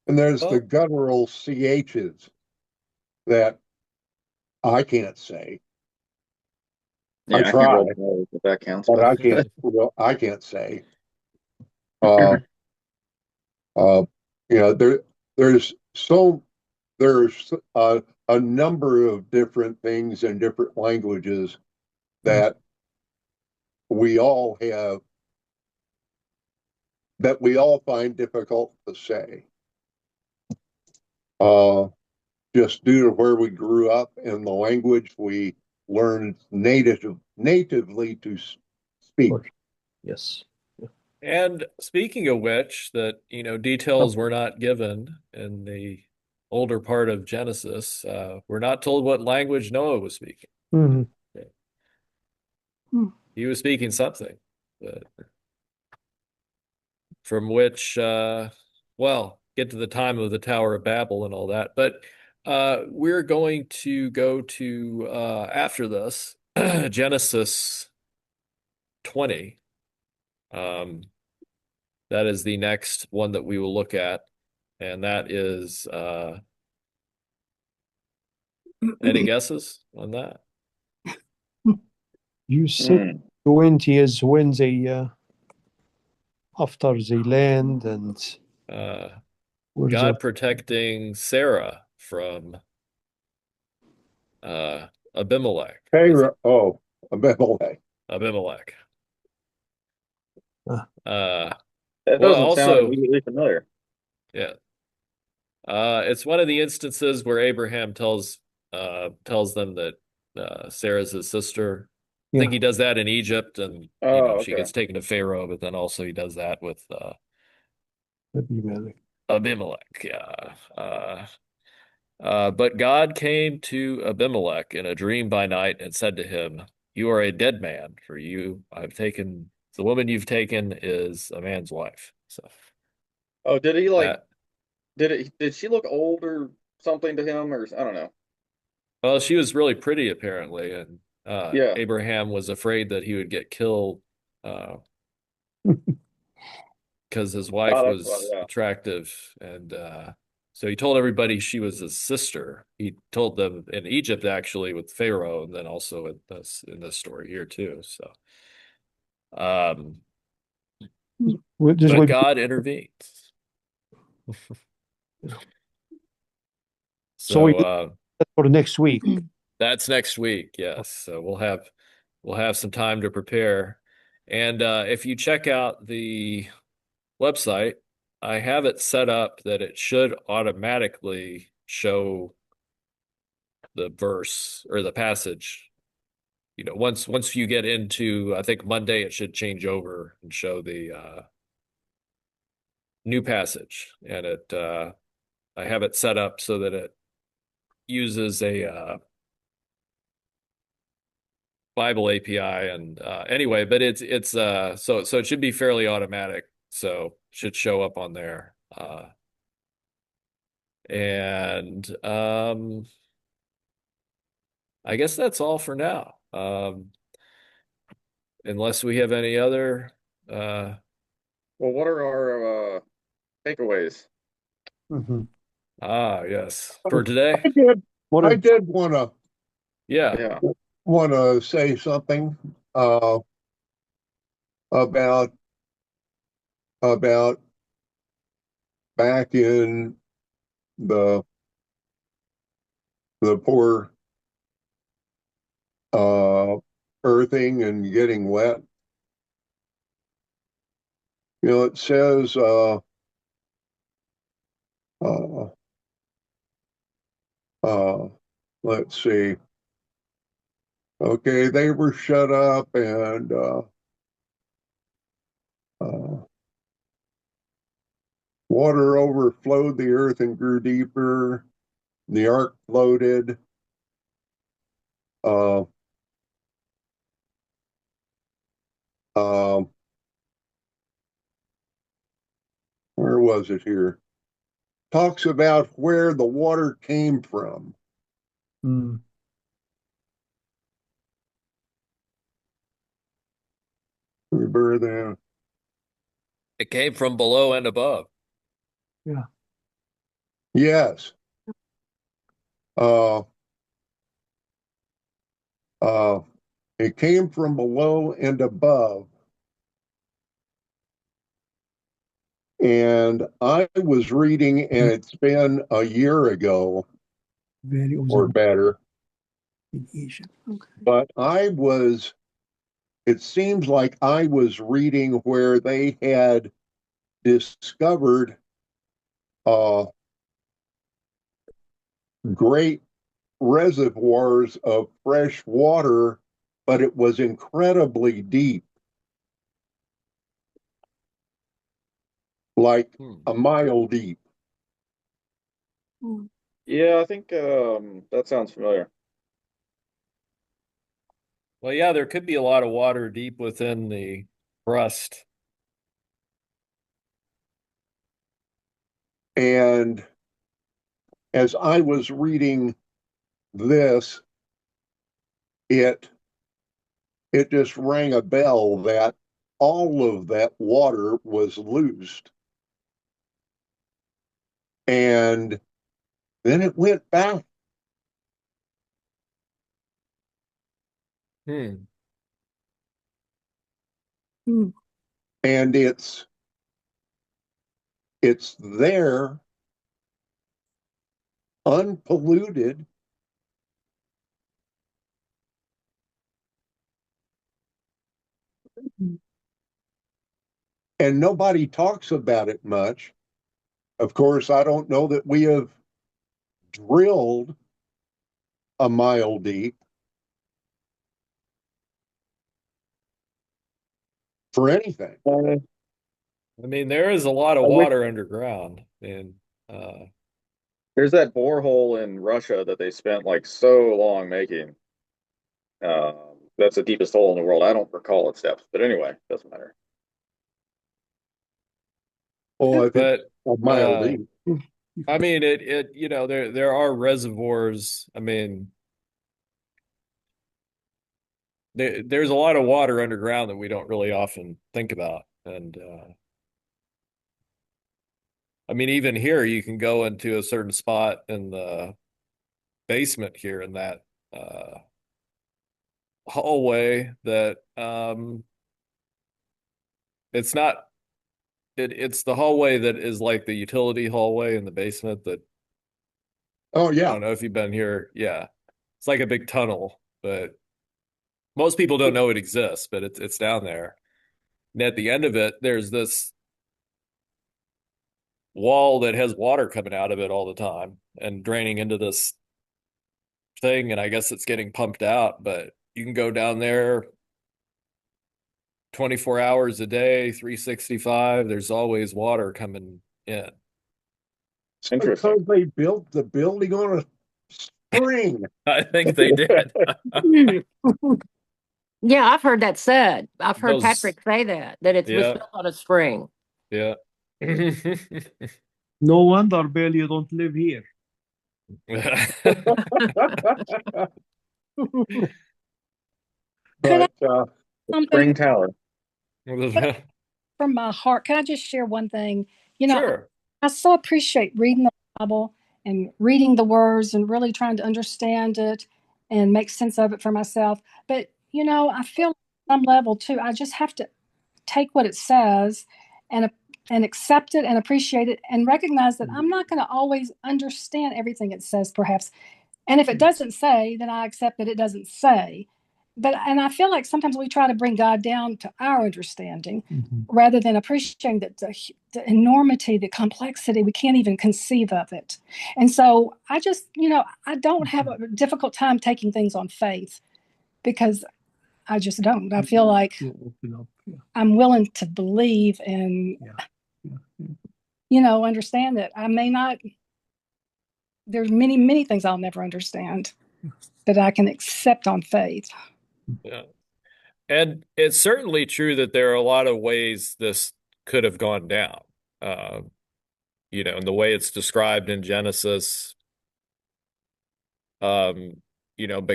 And there's the Well, guttural CHs that I can't say. I Yeah, I can't try, roll the R's if that counts, but but I can't say. Uh, uh, you know, there's a number of different things in different languages that we all have that we all find difficult to say. Uh, just due to where we grew up and the language we learned natively to speak. Yes. and speaking of which, that details were not given in the older part of Genesis. We're not told what language Noah was speaking. Mhm. He was speaking something, but from which, well, get to the time of the Tower of Babel and all that. But we're going to go to after this Genesis 20. Um, that is the next one that we will look at, and that is any guesses on that? You said Hmm. 20 is when they after they land and Uh, where the God protecting Sarah from Abimelech. Oh, Abimelech. Abimelech. uh, Uh, That well, doesn't sound also, immediately familiar. yeah, it's one of the instances where Abraham tells them that Sarah's his sister. I think yeah, he does that in Egypt, and Oh, she okay. gets taken to Pharaoh, but then also he does that with Abimelech. Abimelech. Yeah. But God came to Abimelech in a dream by night and said to him, "You are a dead man, for I've taken the woman you've taken is a man's wife." So Oh, did he like that, did she look old or something to him, or I don't know. well, she was really pretty apparently, and Yeah. Abraham was afraid that he would get killed uh, because his wife Oh, that's why. was Yeah. attractive, and so he told everybody she was his sister. He told them in Egypt actually with Pharaoh, and then also in this story here too. So, um, This but would be God intervenes. so we So do that for next week. that's next week. Yes, so we'll have some time to prepare, and if you check out the website, I have it set up that it should automatically show the verse or the passage. Once you get into, I think Monday, it should change over and show the new passage. And I have it set up so that it uses a Bible API. And anyway, but so it should be fairly automatic. So it should show up on there. And I guess that's all for now. Unless we have any other Well, what are our takeaways? Mhm. Ah, yes. For today? I did, I Morning. did wanna Yeah. wanna say something about about back in the poor earthing and getting wet. You know, it says uh, uh, let's see. Okay, they were shut up and uh, water overflowed the earth and grew deeper. The ark floated. Uh, um, where was it here? Talks about where the water came from. Mm. Remember that? It came from below and above. Yes. Uh, uh, it came from below and above. And I was reading, and it's been a year ago Valley of or the better, in Asia. Okay. but it seems like I was reading where they had discovered great reservoirs of fresh water, but it was incredibly deep, like a mile deep. Yeah, I think that sounds familiar. Well, yeah, there could be a lot of water deep within the crust. And as I was reading this, it just rang a bell that all of that water was loosed. And then it went back. Hmm. And it's there, unpolluted. And nobody talks about it much. Of course, I don't know that we have drilled a mile deep for anything. I mean, there is a lot of water underground, and There's that borehole in Russia that they spent like so long making. That's the deepest hole in the world. I don't recall its depth, but anyway, doesn't matter. Oh, I think but a mile uh, deep. I mean, there are reservoirs. I mean, there's a lot of water underground that we don't really often think about, and I mean, even here, you can go into a certain spot in the basement here in that hallway that it's not it's the hallway that is like the utility hallway in the basement that Oh, I yeah. don't know if you've been here. Yeah. It's like a big tunnel, but most people don't know it exists, but it's down there. And at the end of it, there's this wall that has water coming out of it all the time and draining into this thing, and I guess it's getting pumped out, but you can go down there 24 hours a day, 365. There's always water coming in. It's Interesting. because they built the building on a spring. I think they did. Yeah, I've heard that said. I've heard Those, Patrick say that it was yeah, built on a spring. yeah. No wonder, Bill, you don't live here. Could I But something Spring Tower. from my heart? Can I just share one thing? You know, Sure. I so appreciate reading the Bible and reading the words and really trying to understand it and make sense of it for myself. But, I feel on some level too, I just have to take what it says and and accept it and appreciate it and recognize that I'm not going to always understand everything it says, perhaps. And if it doesn't say, then I accept that it doesn't say. And I feel like sometimes we try to bring God down to our understanding rather than appreciating the enormity, the complexity. We can't even conceive of it. And so I just, I don't have a difficult time taking things on faith because I just don't. I feel like I'm willing to believe and, understand that I may not, there's many, many things I'll never understand that I can accept on faith. Yeah. And it's certainly true that there are a lot of ways this could have gone down. And the way it's described in Genesis, but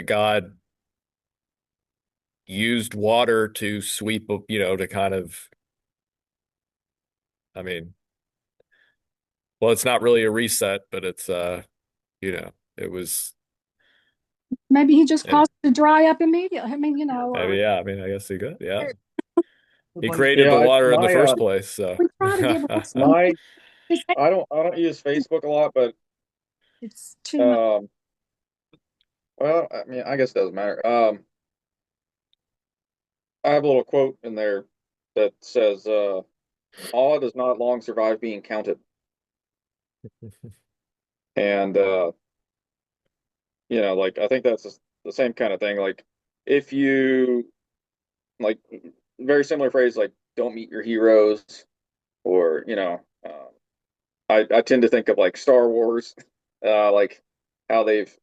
God used water to sweep, to kind of, I mean, well, it's not really a reset, but it's, it was. Maybe he just caused it to dry up immediately. I mean, Maybe, yeah. I mean, I guess he could, yeah. He Yeah, created the water in the first place, so. we try to give it my I don't use Facebook a lot, but it's too much. well, I mean, I guess it doesn't matter. I have a little quote in there that says, "Awe does not long survive being counted." And like I think that's the same kind of thing. Like if you like very similar phrase, like don't meet your heroes, or I tend to think of like Star Wars, like how they've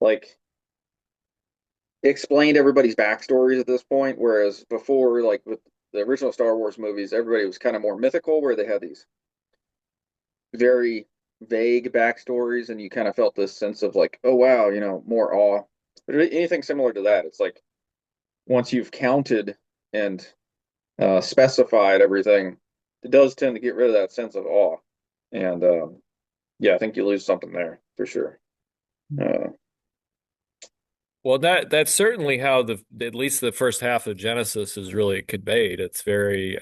like explained everybody's backstories at this point, whereas before, like with the original Star Wars movies, everybody was kind of more mythical, where they had these very vague backstories, and you kind of felt this sense of like, oh wow, more awe. But anything similar to that, it's like once you've counted and specified everything, it does tend to get rid of that sense of awe. And yeah, I think you lose something there for sure. Well, that's certainly how at least the first half of Genesis is really conveyed. It's very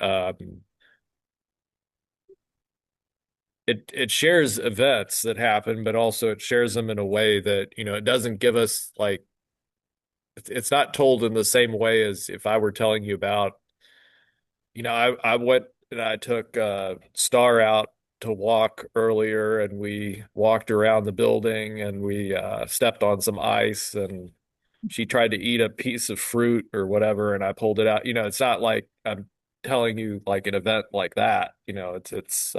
it shares events that happen, but also it shares them in a way that, it doesn't give us like it's not told in the same way as if I were telling you about, I went and I took Star out to walk earlier, and we walked around the building, and we stepped on some ice, and she tried to eat a piece of fruit or whatever, and I pulled it out. It's not like I'm telling you like an event like that. It's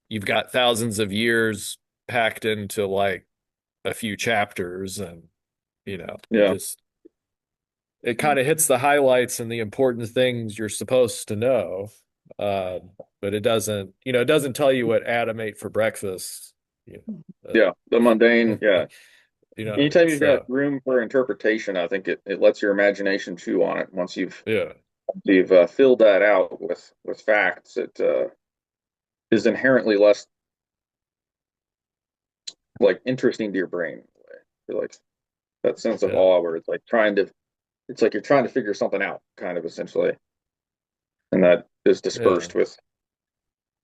you've got thousands of years packed into like a few chapters, and Yeah. it kind of hits the highlights and the important things you're supposed to know. But it doesn't tell you what Adam ate for breakfast. Yeah, the mundane. Yeah. Anytime you've got so room for interpretation, I think it lets your imagination chew on it. Once you've yeah. filled that out with facts, it is inherently less like interesting to your brain. I feel like that sense of Yeah. awe, where it's like you're trying to figure something out, kind of essentially, and that is dispersed with.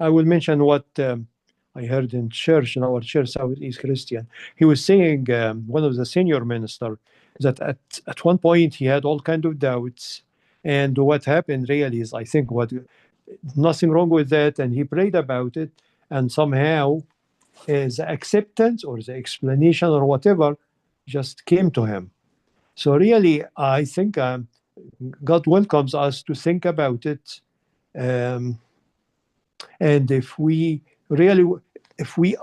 I will mention what I heard in church, in our church, Southeast Christian. He was saying, one of the senior minister, that at one point he had all kind of doubts, and what happened really is, I think, nothing wrong with that, and he prayed about it, and somehow the acceptance or the explanation or whatever just came to him. So really, I think God welcomes us to think about it. And if we really, if we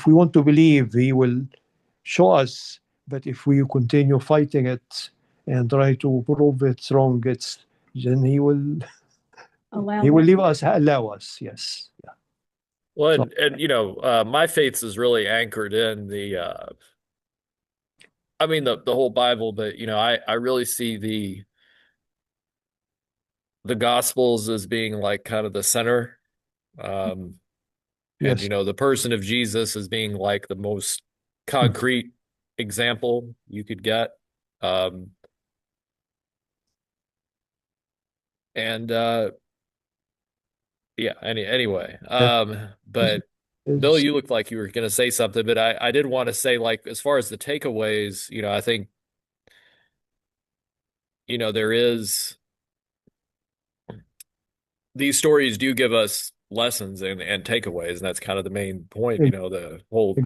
want to believe, He will show us. But if we continue fighting it and try to prove it's wrong, then He will allow us. Yes. Yeah. Well, So- and my faith is really anchored in the whole Bible, but I really see the Gospels as being like kind of the center. And, Yes. you know, the person of Jesus as being like the most concrete example you could get. Um, and yeah, anyway. But Bill, It's- you looked like you were going to say something, but I did want to say, like, as far as the takeaways, you know, I think, you know, there is these stories do give us lessons and takeaways, and that's kind of the main point, you know, the whole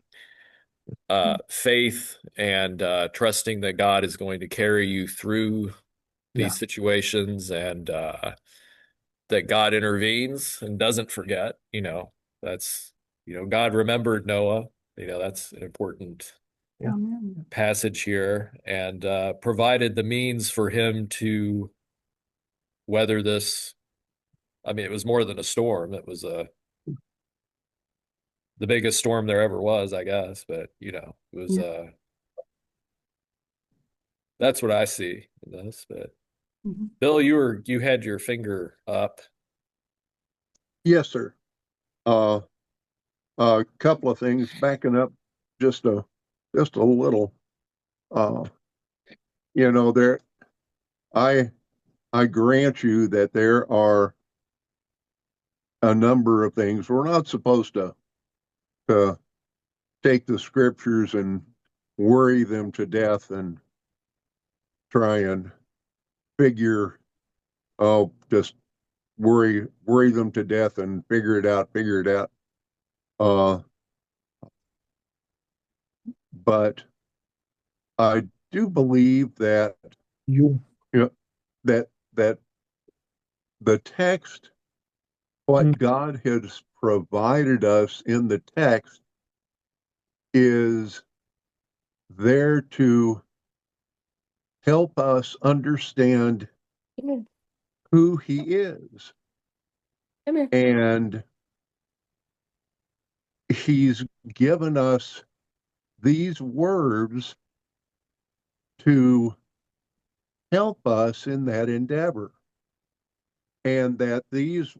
faith and trusting that God is going to carry you through Yeah. these situations, and that God intervenes and doesn't forget, you know, that's, you know, God remembered Noah, you know, that's an important Yeah. Amen. passage here, and provided the means for him to weather this. I mean, it was more than a storm. It was the biggest storm there ever was, I guess. But you know, it was that's what I see in this. But Mhm. Bill, you had your finger up. Yes, sir. A couple of things backing up just a little. Uh, you know, I I grant you that there are a number of things we're not supposed to take the scriptures and worry them to death and try and figure, oh, just worry them to death and figure it out. Uh, but I do believe that You. you know that the text, what God has provided us in the text, is there to help us understand Come here. who He is. Come here. And He's given us these words to help us in that endeavor. And that these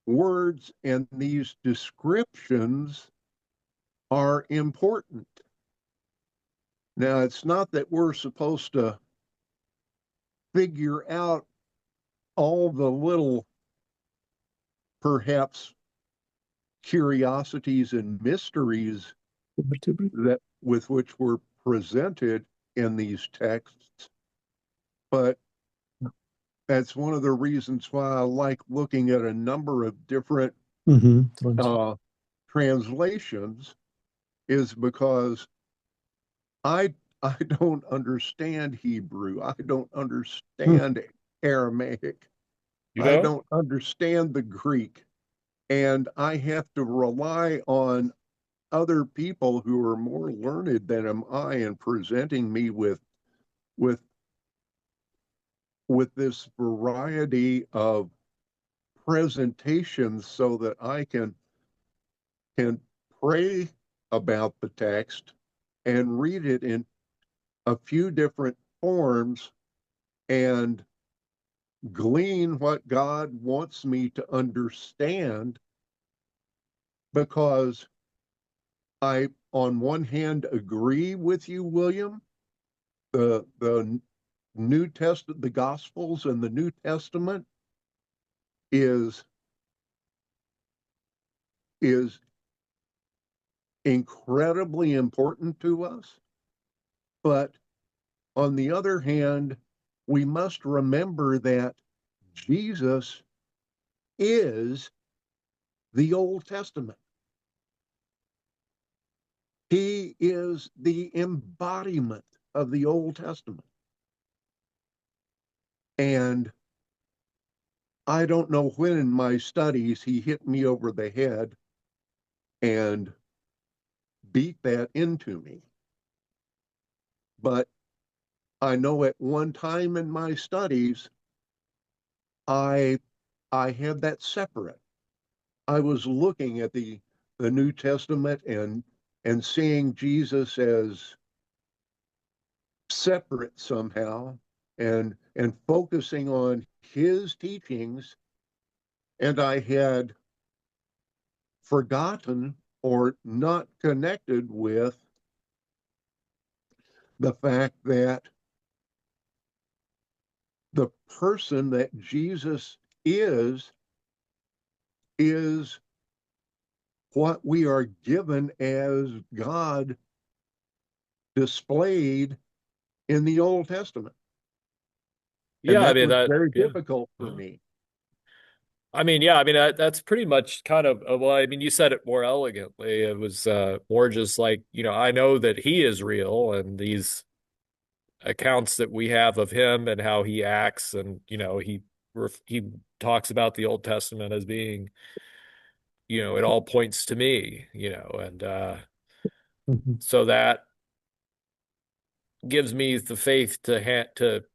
words and these descriptions are important. Now, it's not that we're supposed to figure out all the little, perhaps, curiosities and mysteries that with which we're presented in these texts, but that's one of the reasons why I like looking at a number of different translations, is because I don't understand Hebrew. I don't understand Aramaic. You I know, don't understand the Greek. And I have to rely on other people who are more learned than am I in presenting me with this variety of presentations so that I can pray about the text and read it in a few different forms and glean what God wants me to understand, because I, on one hand, agree with you, William. The New Testament, the Gospels and the New Testament is incredibly important to us. But on the other hand, we must remember that Jesus is the Old Testament. He is the embodiment of the Old Testament. And I don't know when in my studies he hit me over the head and beat that into me. But I know at one time in my studies, I had that separate. I was looking at the New Testament and seeing Jesus as separate somehow, and focusing on his teachings, and I had forgotten or not connected with the fact that the person that Jesus is what we are given as God displayed in the Old Testament. Yeah, And I that mean was that. very Yeah. difficult for me. I mean, yeah, I mean that's pretty much kind of well, I mean, you said it more elegantly. It was more just like, I know that he is real, and these accounts that we have of him and how he acts, and he talks about the Old Testament as being, it all points to me, and Mhm. so that gives me the faith to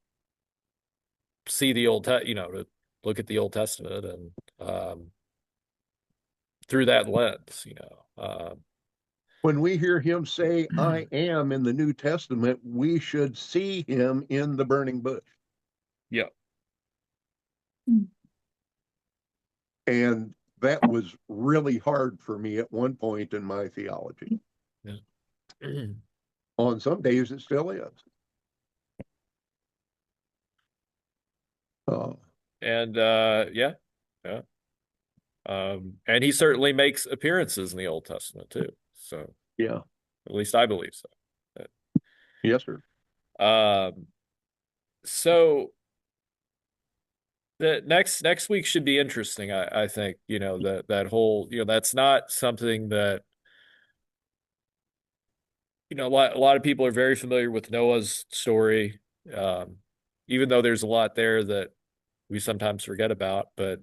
see the to look at the Old Testament and through that lens. When we hear him say, I am in the New Testament, we should see him in the burning bush. Yeah. And that was really hard for me at one point in my theology. Yeah. On some days, it still is. And yeah. And he certainly makes appearances in the Old Testament too. So Yeah. at least I believe so. Yes, sir. So the next week should be interesting. I think, that whole, that's not something that, a lot of people are very familiar with Noah's story, even though there's a lot there that we sometimes forget about. But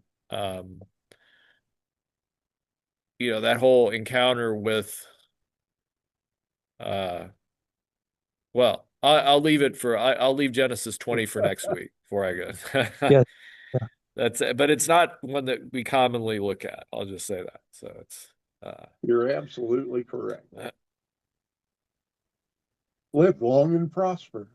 that whole encounter with, well, I'll leave it for I'll leave Genesis 20 for next week before I go. Yeah. Yeah. But it's not one that we commonly look at. I'll just say that. So it's You're absolutely correct. Live long and prosper.